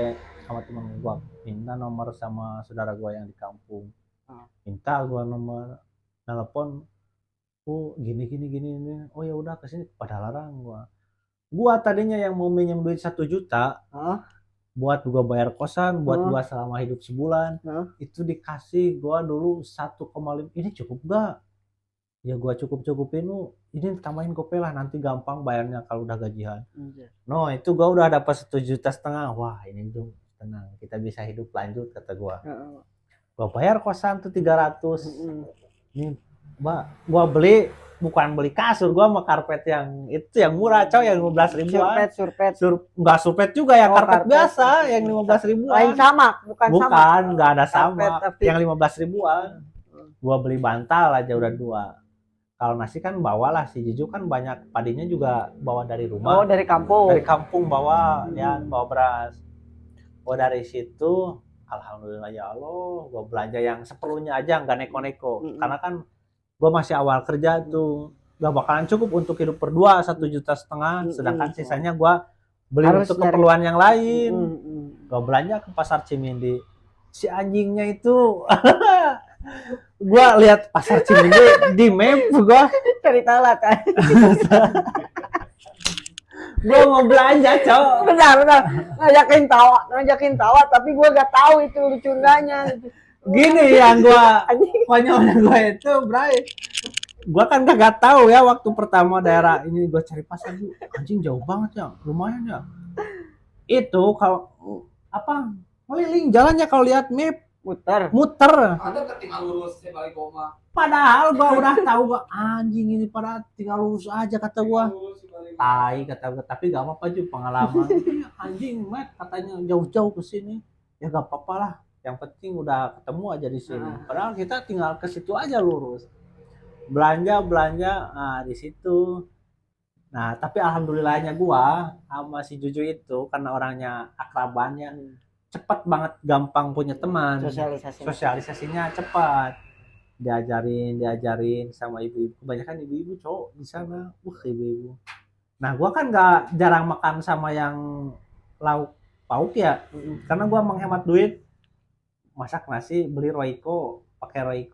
sama temen gua minta nomor sama saudara gua yang di kampung. Ah. Minta gua nomor, telepon, oh gini gini gini ini, oh ya udah kesini, pada larang gua. Gua tadinya yang mau minjem duit 1 juta Hah? buat gua bayar kosan, buat Hah? gua selama hidup sebulan, Hah? itu dikasih gua dulu 1,5, ini cukup gak? Ya gua cukup-cukupin lu, ini tambahin gopay lah nanti gampang bayarnya kalau udah gajian. Anjir. No, itu gua udah dapat 1,5 juta. Wah, ini dong tenang, kita bisa hidup lanjut kata gua. Heeh. Gua bayar kosan tuh 300. Mm-mm. Ini, Mbak, gua beli bukan beli kasur, gua sama karpet yang itu yang murah coy, yang 15 ribuan. Surpet. Enggak surpet juga ya, Oh, karpet karpet. biasa yang 15 ribuan. Lain sama, bukan sama. Bukan, enggak ada Karpet, sama. tapi Yang 15 ribuan. Gua beli bantal aja udah 2. Kalau nasi kan bawalah, si Juju kan banyak padinya juga bawa dari rumah. Oh, dari kampung. Dari kampung bawa, ya bawa beras. Oh, dari situ alhamdulillah ya Allah, gua belanja yang seperlunya aja, nggak neko-neko. Karena kan gua masih awal kerja tuh, gak bakalan cukup untuk hidup berdua 1,5 juta. Sedangkan sisanya gua beli Harus untuk dari- keperluan yang lain. Mm-mm. Gua belanja ke pasar Cimindi. Si anjingnya itu gua lihat pasar Cimindi di map, gua Cerita lah kan. mau belanja, cowok. Bentar. Ngajakin tawa, tapi gue gak tahu itu lucu enggaknya. Gini yang gua konyolnya gua itu, Bray. Gua kan kagak tahu ya waktu pertama daerah ini gua cari pasar dulu. Anjing jauh banget ya, lumayan ya. Itu kalau apa? Keliling jalannya kalau lihat map muter. Ada ketinggalan lurus saya balik koma. Padahal gua udah tahu gua anjing ini pada tinggal lurus aja kata gua. Tai kata gua, tapi gak apa-apa juga pengalaman. Anjing, Mat, katanya jauh-jauh ke sini. Ya gak apa-apa lah. Yang penting udah ketemu aja di sini. Padahal kita tinggal ke situ aja lurus. Belanja, nah di situ. Nah, tapi alhamdulillahnya gua sama si Juju itu karena orangnya akrabannya cepat banget, gampang punya teman. Sosialisasinya cepat. Diajarin sama ibu-ibu. Kebanyakan ibu-ibu cowok di sana. Ibu-ibu. Nah, gua kan nggak jarang makan sama yang lauk pauk ya, karena gua menghemat duit. Masak nasi beli Royco, pakai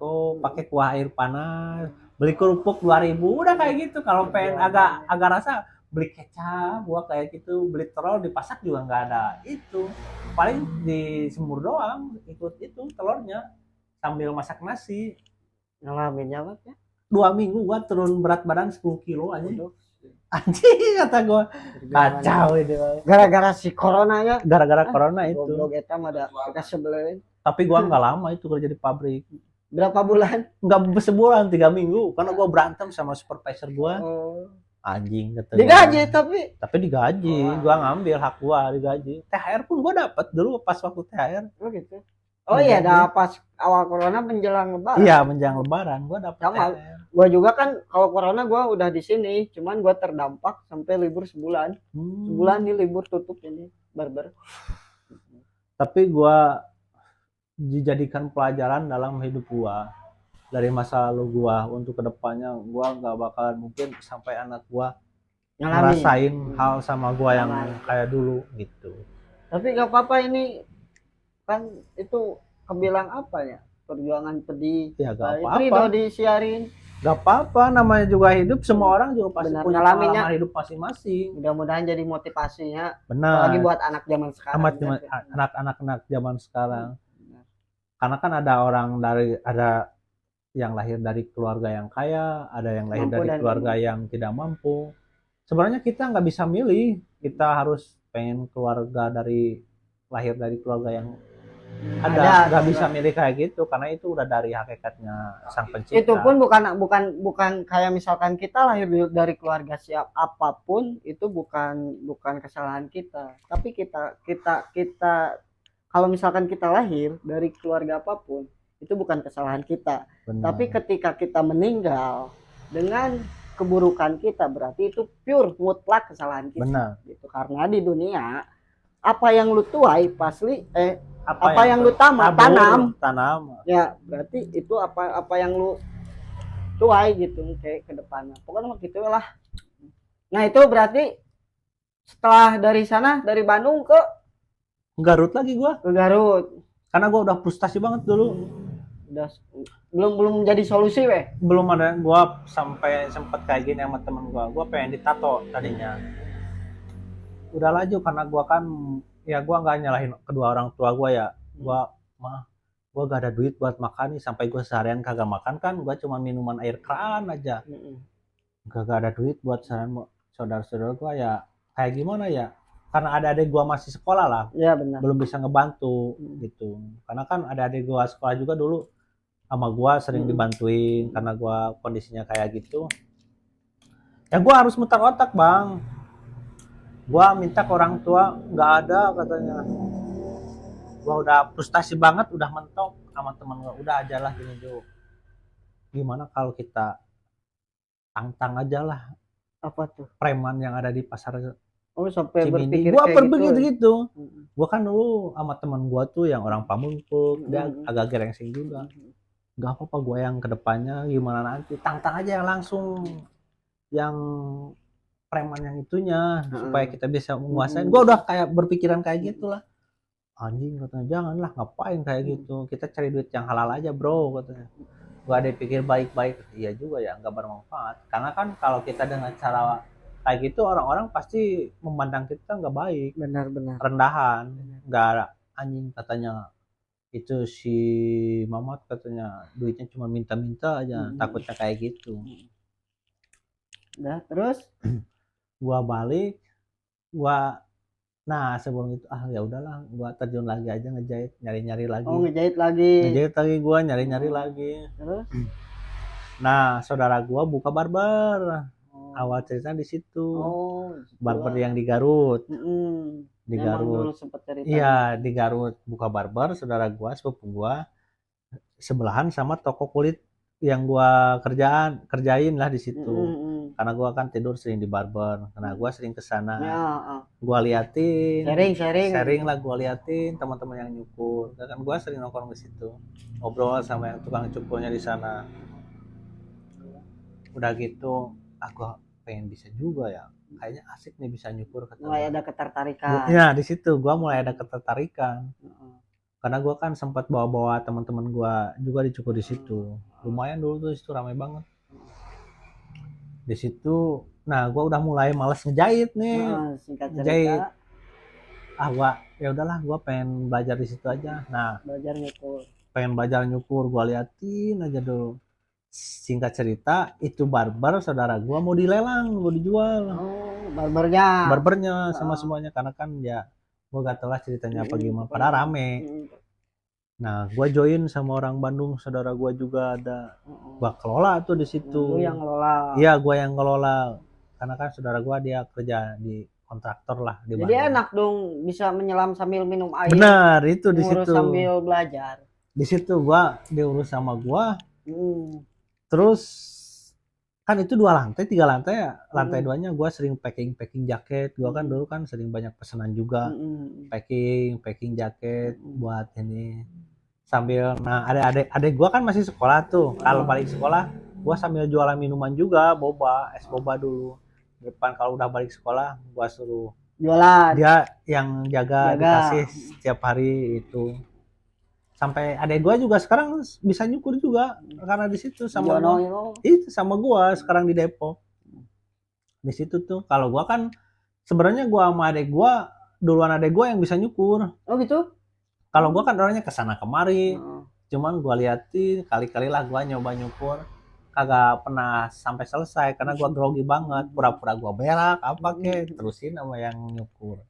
kuah air panas, beli kerupuk 2.000, udah kayak gitu. Kalau pengen agak rasa beli kecap, gua kayak gitu, beli telur dipasak juga nggak ada itu, paling di semur doang, ikut itu telurnya sambil masak nasi. Ngalaminnya apa ya? 2 minggu gua turun berat badan 10 kilo aja. Anjing kata gua, kacau ini. Gara-gara si coronanya. Gara-gara corona itu. Goblok eta mah ada kita sebelin. Tapi gua nggak lama itu kerja di pabrik. Berapa bulan? Nggak sebulan, 3 minggu. Karena gua berantem sama supervisor gua. Oh. Anjing kata gua. Digaji tapi digaji. Gua ngambil hak gua, digaji. THR pun gua dapat dulu pas waktu THR. oh gitu. Oh iya, dah pas awal corona menjelang lebaran. Iya, menjelang lebaran gua dapat Sama. THR. Gua juga kan kalau corona gua udah di sini, cuman gua terdampak sampai libur sebulan. Sebulan nih libur tutup ini barber. Tapi gua dijadikan pelajaran dalam hidup gua. Dari masa lalu gua untuk kedepannya gua nggak bakalan mungkin sampai anak gua ngerasain hal sama gua yang kayak dulu gitu. Tapi nggak apa-apa, ini kan itu kebilang apa ya, perjuangan pedih. Ya gak Itu apa-apa. disiarin. Gak apa-apa, namanya juga hidup, semua orang juga pasti Benar, punya ngalaminnya. pengalaman hidup masing-masing. Mudah-mudahan jadi motivasinya Benar. apalagi buat anak zaman sekarang. Anak-anak zaman sekarang. Karena kan ada orang ada yang lahir dari keluarga yang kaya, ada yang lahir dari keluarga yang tidak mampu. Sebenarnya kita nggak bisa milih, kita harus pengen lahir dari keluarga yang ada, nggak bisa milih kayak gitu, karena itu udah dari hakikatnya Sang Pencipta. Itu pun bukan kayak misalkan kita lahir dari keluarga siap apapun, itu bukan kesalahan kita. Tapi kita kalau misalkan kita lahir dari keluarga apapun, itu bukan kesalahan kita. Benar. Tapi ketika kita meninggal dengan keburukan kita, berarti itu pure mutlak kesalahan kita. Benar. Gitu. Karena di dunia apa yang lu tuai pasti apa yang lu tanam, ya berarti itu apa yang lu tuai gitu kayak ke depannya. Pokoknya gitu lah. Nah, itu berarti setelah dari sana dari Bandung ke Garut lagi gua Garut karena gua udah frustasi banget dulu. udah belum jadi solusi weh. Belum ada, gua sampai sempet kayak gini sama temen gua pengen ditato tadinya. Udah laju karena gua kan ya gua nggak nyalahin kedua orang tua gua ya. Gua gak ada duit buat makan nih, sampai gua seharian kagak makan kan, gua cuma minuman air keran aja. Gak ada duit buat saudara-saudara gua ya kayak gimana ya, karena ada adik gua masih sekolah lah, Ya benar. belum bisa ngebantu gitu. Karena kan ada adik gua sekolah juga dulu sama gua sering dibantuin karena gua kondisinya kayak gitu. Ya gua harus muter otak bang. Gua minta ke orang tua nggak ada katanya. Gua udah frustasi banget, udah mentok sama teman gua. Udah aja lah gini Jo. Gimana kalau kita tantang aja lah Apa tuh? preman yang ada di pasar Oh sampai Cimindi. berpikir Gua kayak berpikir gitu. gitu. Gua kan dulu sama teman gua tuh yang orang Pamungpuk, dia agak gerengsing juga. Gak apa-apa gua yang kedepannya gimana nanti, tantang aja yang langsung yang preman yang itunya supaya kita bisa menguasai. Gua udah kayak berpikiran kayak gitulah. Anjing katanya, janganlah, ngapain kayak gitu, kita cari duit yang halal aja bro katanya. Gua ada pikir baik-baik, iya juga ya, nggak bermanfaat. Karena kan kalau kita dengan cara kayak gitu, orang-orang pasti memandang kita nggak baik, Benar-benar. rendahan, nggak ada. Anjing katanya, itu si Mamat katanya duitnya cuma minta-minta aja, takutnya kayak gitu. Udah terus Gua balik, nah sebelum itu ya udahlah, gua terjun lagi aja ngejahit, nyari-nyari lagi. oh ngejahit lagi. Ngejahit lagi gua, nyari-nyari lagi. Terus Nah, saudara gua buka barber. Awal cerita di situ. Barber yang di Garut. Di Memang Garut. dulu sempat cerita. Iya, di Garut buka barber, saudara gua, sepupu gua sebelahan sama toko kulit yang gua kerjain lah di situ. Karena gua kan tidur sering di barber, karena gua sering kesana. Ya, Gua liatin, sharing lah gua liatin teman-teman yang nyukur. Kan gua sering nongkrong di situ, ngobrol sama yang tukang cukurnya di sana. Udah gitu, gua pengen bisa juga ya, kayaknya asik nih bisa nyukur. mulai ada ketertarikan. Ya di situ gua mulai ada ketertarikan. Karena gua kan sempat bawa-bawa teman-teman gua juga dicukur di situ. Lumayan dulu tuh, situ ramai banget. Di situ, nah gua udah mulai malas ngejahit nih. Singkat cerita. Ngejahit. Gua ya udahlah, gua pengen belajar di situ aja. Nah, belajar nyukur. Pengen belajar nyukur, gua liatin aja dulu. Singkat cerita, itu barber saudara gua mau dilelang, mau dijual. Barbernya sama semuanya, karena kan ya gua gak tahu lah ceritanya apa gimana, pada rame. Nah, gua join sama orang Bandung, saudara gua juga ada. Gua kelola tuh di situ. Lu yang ngelola. Iya, gua yang ngelola. Karena kan saudara gua dia kerja di kontraktor lah di Jadi Bandung. enak dong bisa menyelam sambil minum air. Benar, itu di situ. Sambil belajar. Di situ gua diurus sama gua. Terus kan itu 2 lantai, 3 lantai ya. Lantai 2-nya gua sering packing jaket. Gua kan dulu kan sering banyak pesanan juga. Packing jaket buat ini. Sambil, nah adek gua kan masih sekolah tuh. Kalau balik sekolah, gua sambil jualan minuman juga, boba, es boba dulu. Depan kalau udah balik sekolah, gua suruh jualan. Dia yang jaga. Dikasih setiap hari itu. Sampai adek gua juga sekarang bisa nyukur juga karena di situ sama gua. Itu sama gua sekarang di Depok. Di situ tuh, kalau gua kan sebenarnya gua sama adek gua duluan adek gua yang bisa nyukur. Oh gitu? Kalau gua kan orangnya kesana kemari, cuman gua liatin kali-kali lah gua nyoba nyukur, kagak pernah sampai selesai karena gua grogi banget, pura-pura gua berak apa kek, terusin sama yang nyukur.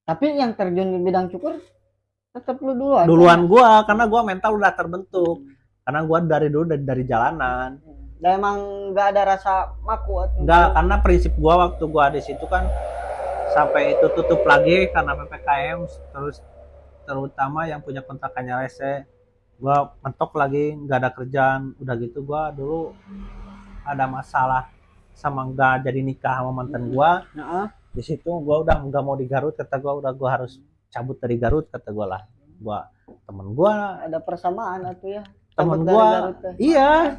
Tapi yang terjun di bidang cukur tetap lu duluan gua, karena gua mental udah terbentuk, karena gua dari dulu dari jalanan. Dan emang nggak ada rasa maku atau nggak, karena prinsip gua waktu gua di situ kan sampai itu tutup lagi karena PPKM, terus terutama yang punya kontrakannya rese, gua mentok lagi, nggak ada kerjaan. Udah gitu gua dulu ada masalah sama nggak jadi nikah sama mantan gua. Di situ gua udah nggak mau di Garut, kata gua gua harus cabut dari Garut, kata gua lah. Temen gua ada persamaan atau ya temen gua iya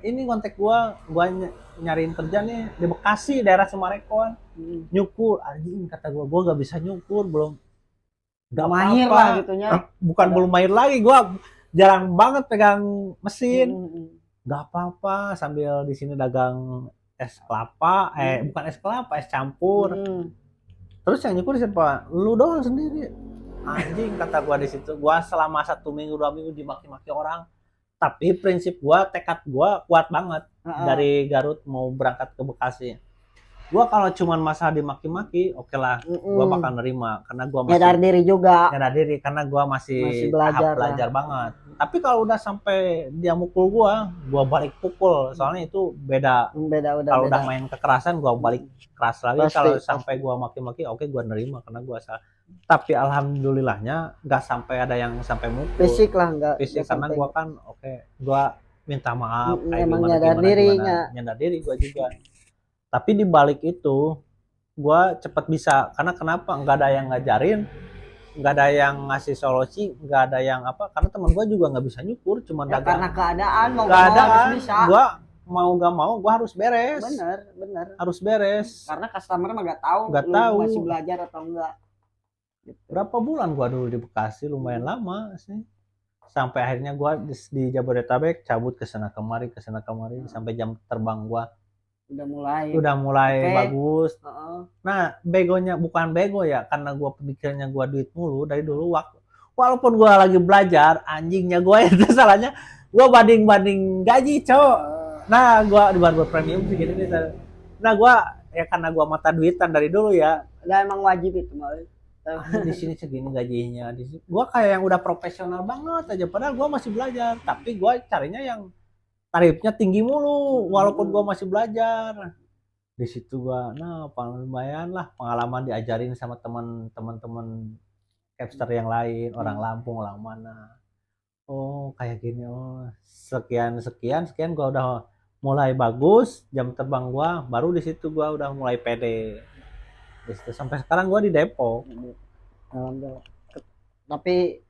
ini kontak gua nyariin kerja nih di Bekasi daerah Sumarekon. Nyukur anjing kata gua nggak bisa nyukur, belum nggak mahir apa-apa. lah gitunya. Bukan belum mahir lagi, gua jarang banget pegang mesin. Nggak apa-apa sambil di sini dagang es kelapa, bukan es kelapa, es campur. Terus yang nyukur siapa? Lu doang sendiri. Anjing kata gua di situ. Gua selama 1 minggu 2 minggu dimaki-maki orang. Tapi prinsip gua, tekad gua kuat banget. Dari Garut mau berangkat ke Bekasi. Gua kalau cuman masalah dimaki-maki, oke lah, gua bakal nerima karena gua masih nyadar diri juga. nyadar diri karena gua masih belajar tahap belajar banget. Tapi kalau udah sampai dia mukul gua balik pukul. Soalnya itu beda. Kalau udah main kekerasan gua balik keras lagi. Kalau sampai gua maki-maki, oke gua nerima karena gua salah. Tapi alhamdulillahnya nggak sampai ada yang sampai mukul. Fisik lah nggak. Fisik karena gua kan gua minta maaf kayak emang gimana nyadar diri gua juga. Tapi di balik itu gue cepet bisa karena kenapa nggak ada yang ngajarin, nggak ada yang ngasih solusi, nggak ada yang apa, karena teman gue juga nggak bisa nyukur, cuma ya, dagang. Karena keadaan mau harus bisa. Gue mau nggak mau gue harus beres. Bener harus beres karena customer mah nggak tahu masih belajar atau enggak gitu. Berapa bulan gue dulu di Bekasi, lumayan lama sih, sampai akhirnya gue di Jabodetabek cabut ke sana kemari sampai jam terbang gue udah mulai bagus. Nah begonya bukan bego ya, karena gue pemikirannya gue duit mulu dari dulu. Walaupun gue lagi belajar, anjingnya gue itu salahnya gue banding gaji cowok. Nah gue di barber premium segini nih. Nah gue ya karena gue mata duitan dari dulu ya. Udah emang wajib itu malah. Di sini segini gajinya. Gue kayak yang udah profesional banget aja. Padahal gue masih belajar. Tapi gue carinya yang tarifnya tinggi mulu, walaupun gua masih belajar. Di situ gua, lumayan lah pengalaman diajarin sama teman-teman capster yang lain, orang Lampung, orang mana. Oh kayak gini, sekian gua udah mulai bagus, jam terbang gua, baru di situ gua udah mulai pede. Di situ sampai sekarang gua di Depok. Tapi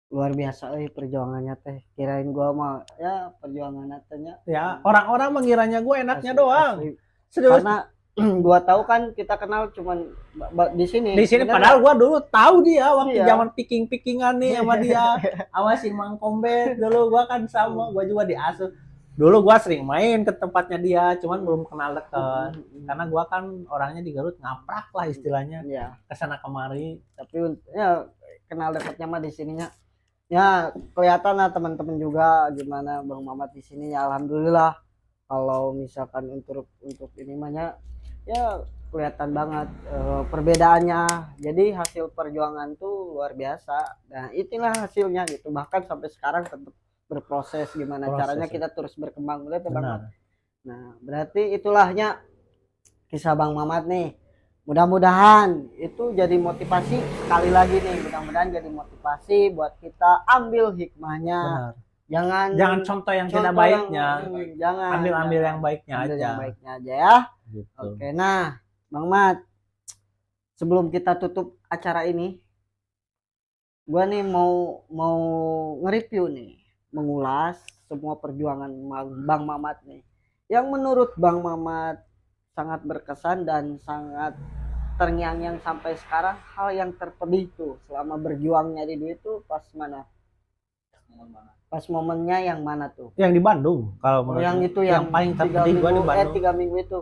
luar biasa perjuangannya teh, kirain gua mah ya perjuangannya tehnya ya orang-orang mengiranya gua enaknya doang serius. Karena gua tahu kan kita kenal cuman di sini padahal gua dulu tahu dia waktu zaman pickingan nih sama dia sama si Mang Kombet dulu. Gua kan sama, gua juga diasuh dulu, gua sering main ke tempatnya dia, cuman belum kenal dekat karena gua kan orangnya di Garut ngaprak lah istilahnya, kesana kemari. Tapi ya kenal dekatnya mah di sininya ya kelihatan lah teman-teman juga gimana Bang Mamat di sini ya. Alhamdulillah kalau misalkan untuk ini mahnya ya kelihatan banget perbedaannya. Jadi hasil perjuangan tuh luar biasa. Nah itulah hasilnya gitu, bahkan sampai sekarang tetap berproses gimana caranya kita terus berkembang. Berarti Bang. Nah berarti itulahnya kisah Bang Mamat nih. Mudah-mudahan itu jadi motivasi sekali lagi nih, mudah-mudahan jadi motivasi buat kita ambil hikmahnya. Jangan contoh yang tidak baiknya, jangan ambil yang baiknya aja ya. Gitu. Oke, nah Bang Mat, sebelum kita tutup acara ini, gua nih mau nge-review nih, mengulas semua perjuangan Bang Mamat nih, yang menurut Bang Mamat sangat berkesan dan sangat terngiang-ngiang sampai sekarang. Hal yang terpedih tuh selama berjuangnya di itu pas mana? Pas momennya yang mana tuh? Yang di Bandung. Kalau yang itu yang paling terpedih gua di Bandung. 3 minggu itu.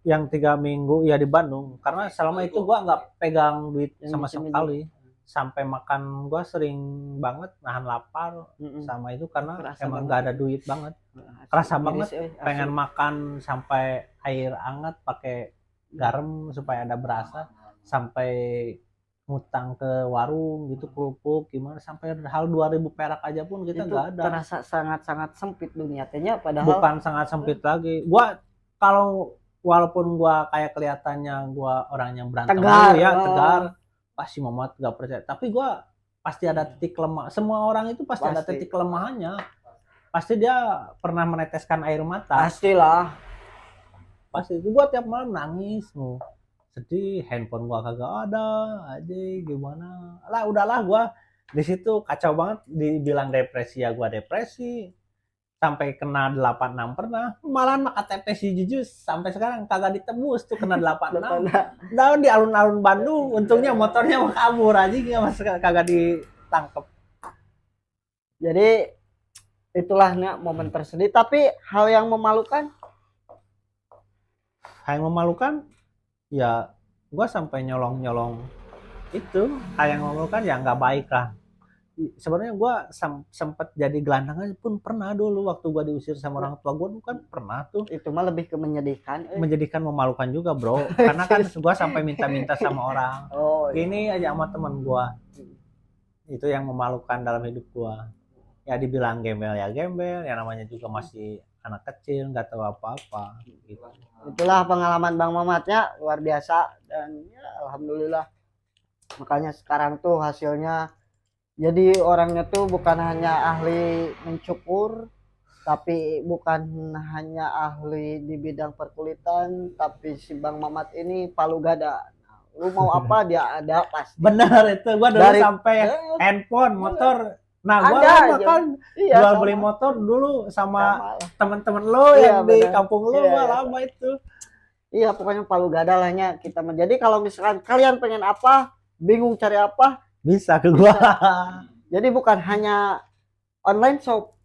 Yang 3 minggu ya di Bandung. Karena selama itu gua nggak pegang duit sama sekali. Sampai makan gua sering banget nahan lapar sama itu karena emang nggak ada duit banget. Kerasa banget pengen makan sampai air hangat pakai garam supaya ada berasa, sampai ngutang ke warung gitu kerupuk gimana, sampai hal 2.000 perak aja pun kita nggak ada. Terasa sangat sempit dunia tehnya, padahal bukan sangat sempit lagi. Gua kalau walaupun gua kayak kelihatannya gua orang yang berantem tegar, pasti Mamat nggak percaya, tapi gua pasti ada titik lemah. Semua orang itu pasti ada titik kelemahannya. Pasti dia pernah meneteskan air mata. Pastilah. Pasti itu gua tiap malam nangis sedih, handphone gua kagak ada aja, gimana lah. Udahlah, gua di situ kacau banget, dibilang depresi ya gua depresi, sampai kena 86 pernah. Malahan mah KTP si Jujus sampai sekarang kagak ditebus tuh kena 86. Daun di alun-alun Bandung, untungnya motornya mau kabur aja kagak ditangkep. Jadi itulah Nya, momen tersedih. Tapi hal yang memalukan, Ya gua sampai nyolong itu. Hal yang memalukan ya nggak baik lah. Sebenarnya gue sempat jadi gelandangan pun pernah dulu waktu gue diusir sama orang tua gue kan pernah tuh. itu mah lebih ke menyedihkan. Menjadikan memalukan juga bro, karena kan gue sampai minta-minta sama orang. Oh, iya. Ini aja sama temen gue, itu yang memalukan dalam hidup gue. Ya dibilang gembel ya gembel, ya namanya juga masih anak kecil nggak tahu apa-apa gitu. Itulah pengalaman Bang Mamatnya, luar biasa. Dan ya alhamdulillah, makanya sekarang tuh hasilnya jadi orangnya tuh bukan hanya ahli mencukur, tapi bukan hanya ahli di bidang perkulitan, tapi si Bang Mamat ini palu gada. Nah, lu mau apa dia ada pasti. Benar itu, gua dulu sampai handphone, motor. Nah, gua lama kan jual beli motor dulu sama teman-teman lo yang di kampung lo, lama itu. Iya, pokoknya palu gada lahnya kita. Jadi kalau misalkan kalian pengen apa, bingung cari apa, bisa ke gua. Jadi bukan hanya online shop.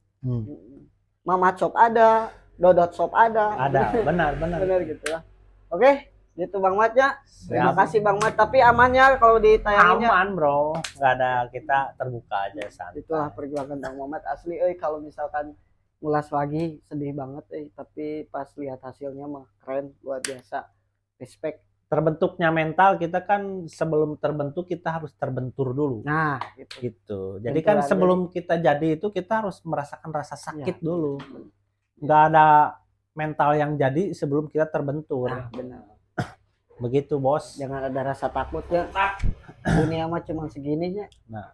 Mamat shop ada, Dodot shop ada. Benar. Benar gitu lah. Oke, gitu Bang Matnya. Terima kasih Bang Mat. Tapi amannya kalau ditayanginnya. Aman bro, nggak ada, kita terbuka aja santai. Itulah perjuangan Bang Mamat asli. Kalau misalkan ngulas lagi sedih banget. Tapi pas lihat hasilnya mah keren, luar biasa. Respect. Terbentuknya mental kita kan sebelum terbentuk kita harus terbentur dulu. Nah, gitu. Jadi kan sebelum kita jadi itu kita harus merasakan rasa sakit dulu. Nggak ada mental yang jadi sebelum kita terbentur. Nah, benar. Begitu bos. Jangan ada rasa takut ya. Dunia mah cuma segininya. Nah,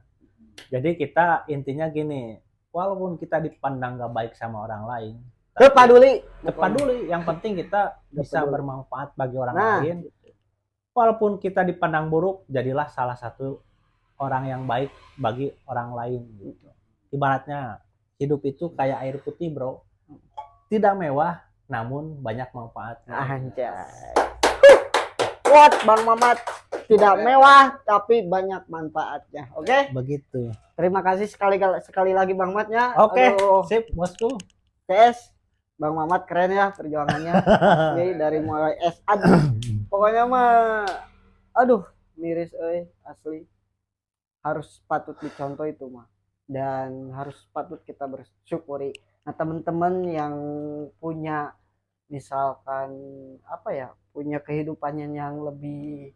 jadi kita intinya gini, walaupun kita dipandang nggak baik sama orang lain, peduli. Yang penting kita bisa bermanfaat bagi orang lain. Walaupun kita dipandang buruk, jadilah salah satu orang yang baik bagi orang lain gitu. Ibaratnya hidup itu kayak air putih bro, tidak mewah namun banyak manfaatnya. Anjay. Kuat Bang Mamat, tidak mewah tapi banyak manfaatnya. Oke? Begitu. Terima kasih sekali lagi Bang Matnya. Oke, sip bosku. CS Bang Mamat keren ya perjuangannya. Asli dari mulai SAD. Pokoknya mah aduh miris asli. Harus patut dicontoh itu mah. Dan harus patut kita bersyukuri. Nah, teman-teman yang punya misalkan punya kehidupannya yang lebih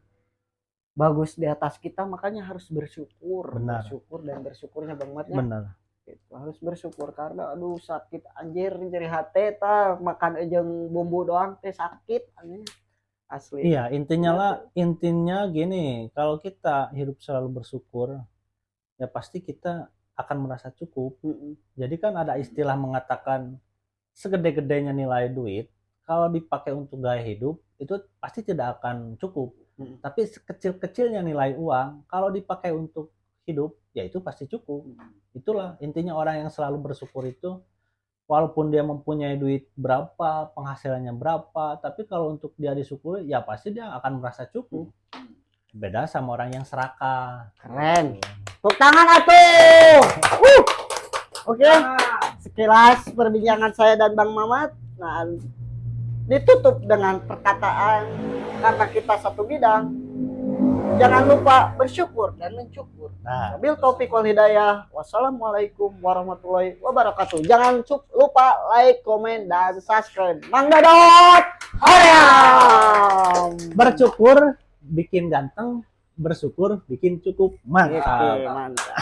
bagus di atas kita, makanya harus bersyukur. Benar. Bersyukur dan bersyukurnya Bang Matnya. Benar. Itu harus bersyukur karena aduh sakit anjir nyeri hati makan ejeng bumbu doang sakit anjir. Asli. Iya, intinya gini, kalau kita hidup selalu bersyukur, ya pasti kita akan merasa cukup. Jadi kan ada istilah mengatakan segede-gedenya nilai duit, kalau dipakai untuk gaya hidup itu pasti tidak akan cukup. Tapi sekecil-kecilnya nilai uang, kalau dipakai untuk hidup, ya itu pasti cukup. Itulah intinya orang yang selalu bersyukur itu, walaupun dia mempunyai duit berapa, penghasilannya berapa, tapi kalau untuk dia disyukuri, ya pasti dia akan merasa cukup. Beda sama orang yang serakah. Keren. Tepuk tangan atuh. Oke. Sekilas perbincangan saya dan Bang Mamat. Nah, ditutup dengan perkataan karena kita satu bidang. Jangan lupa bersyukur dan mencukur. Nah, Wabil taufiq wal hidayah. Wassalamualaikum warahmatullahi wabarakatuh. Jangan lupa like, komen, dan subscribe. Mang Dodot. bersyukur bikin ganteng, bersyukur bikin cukup. Mantap. Mantap.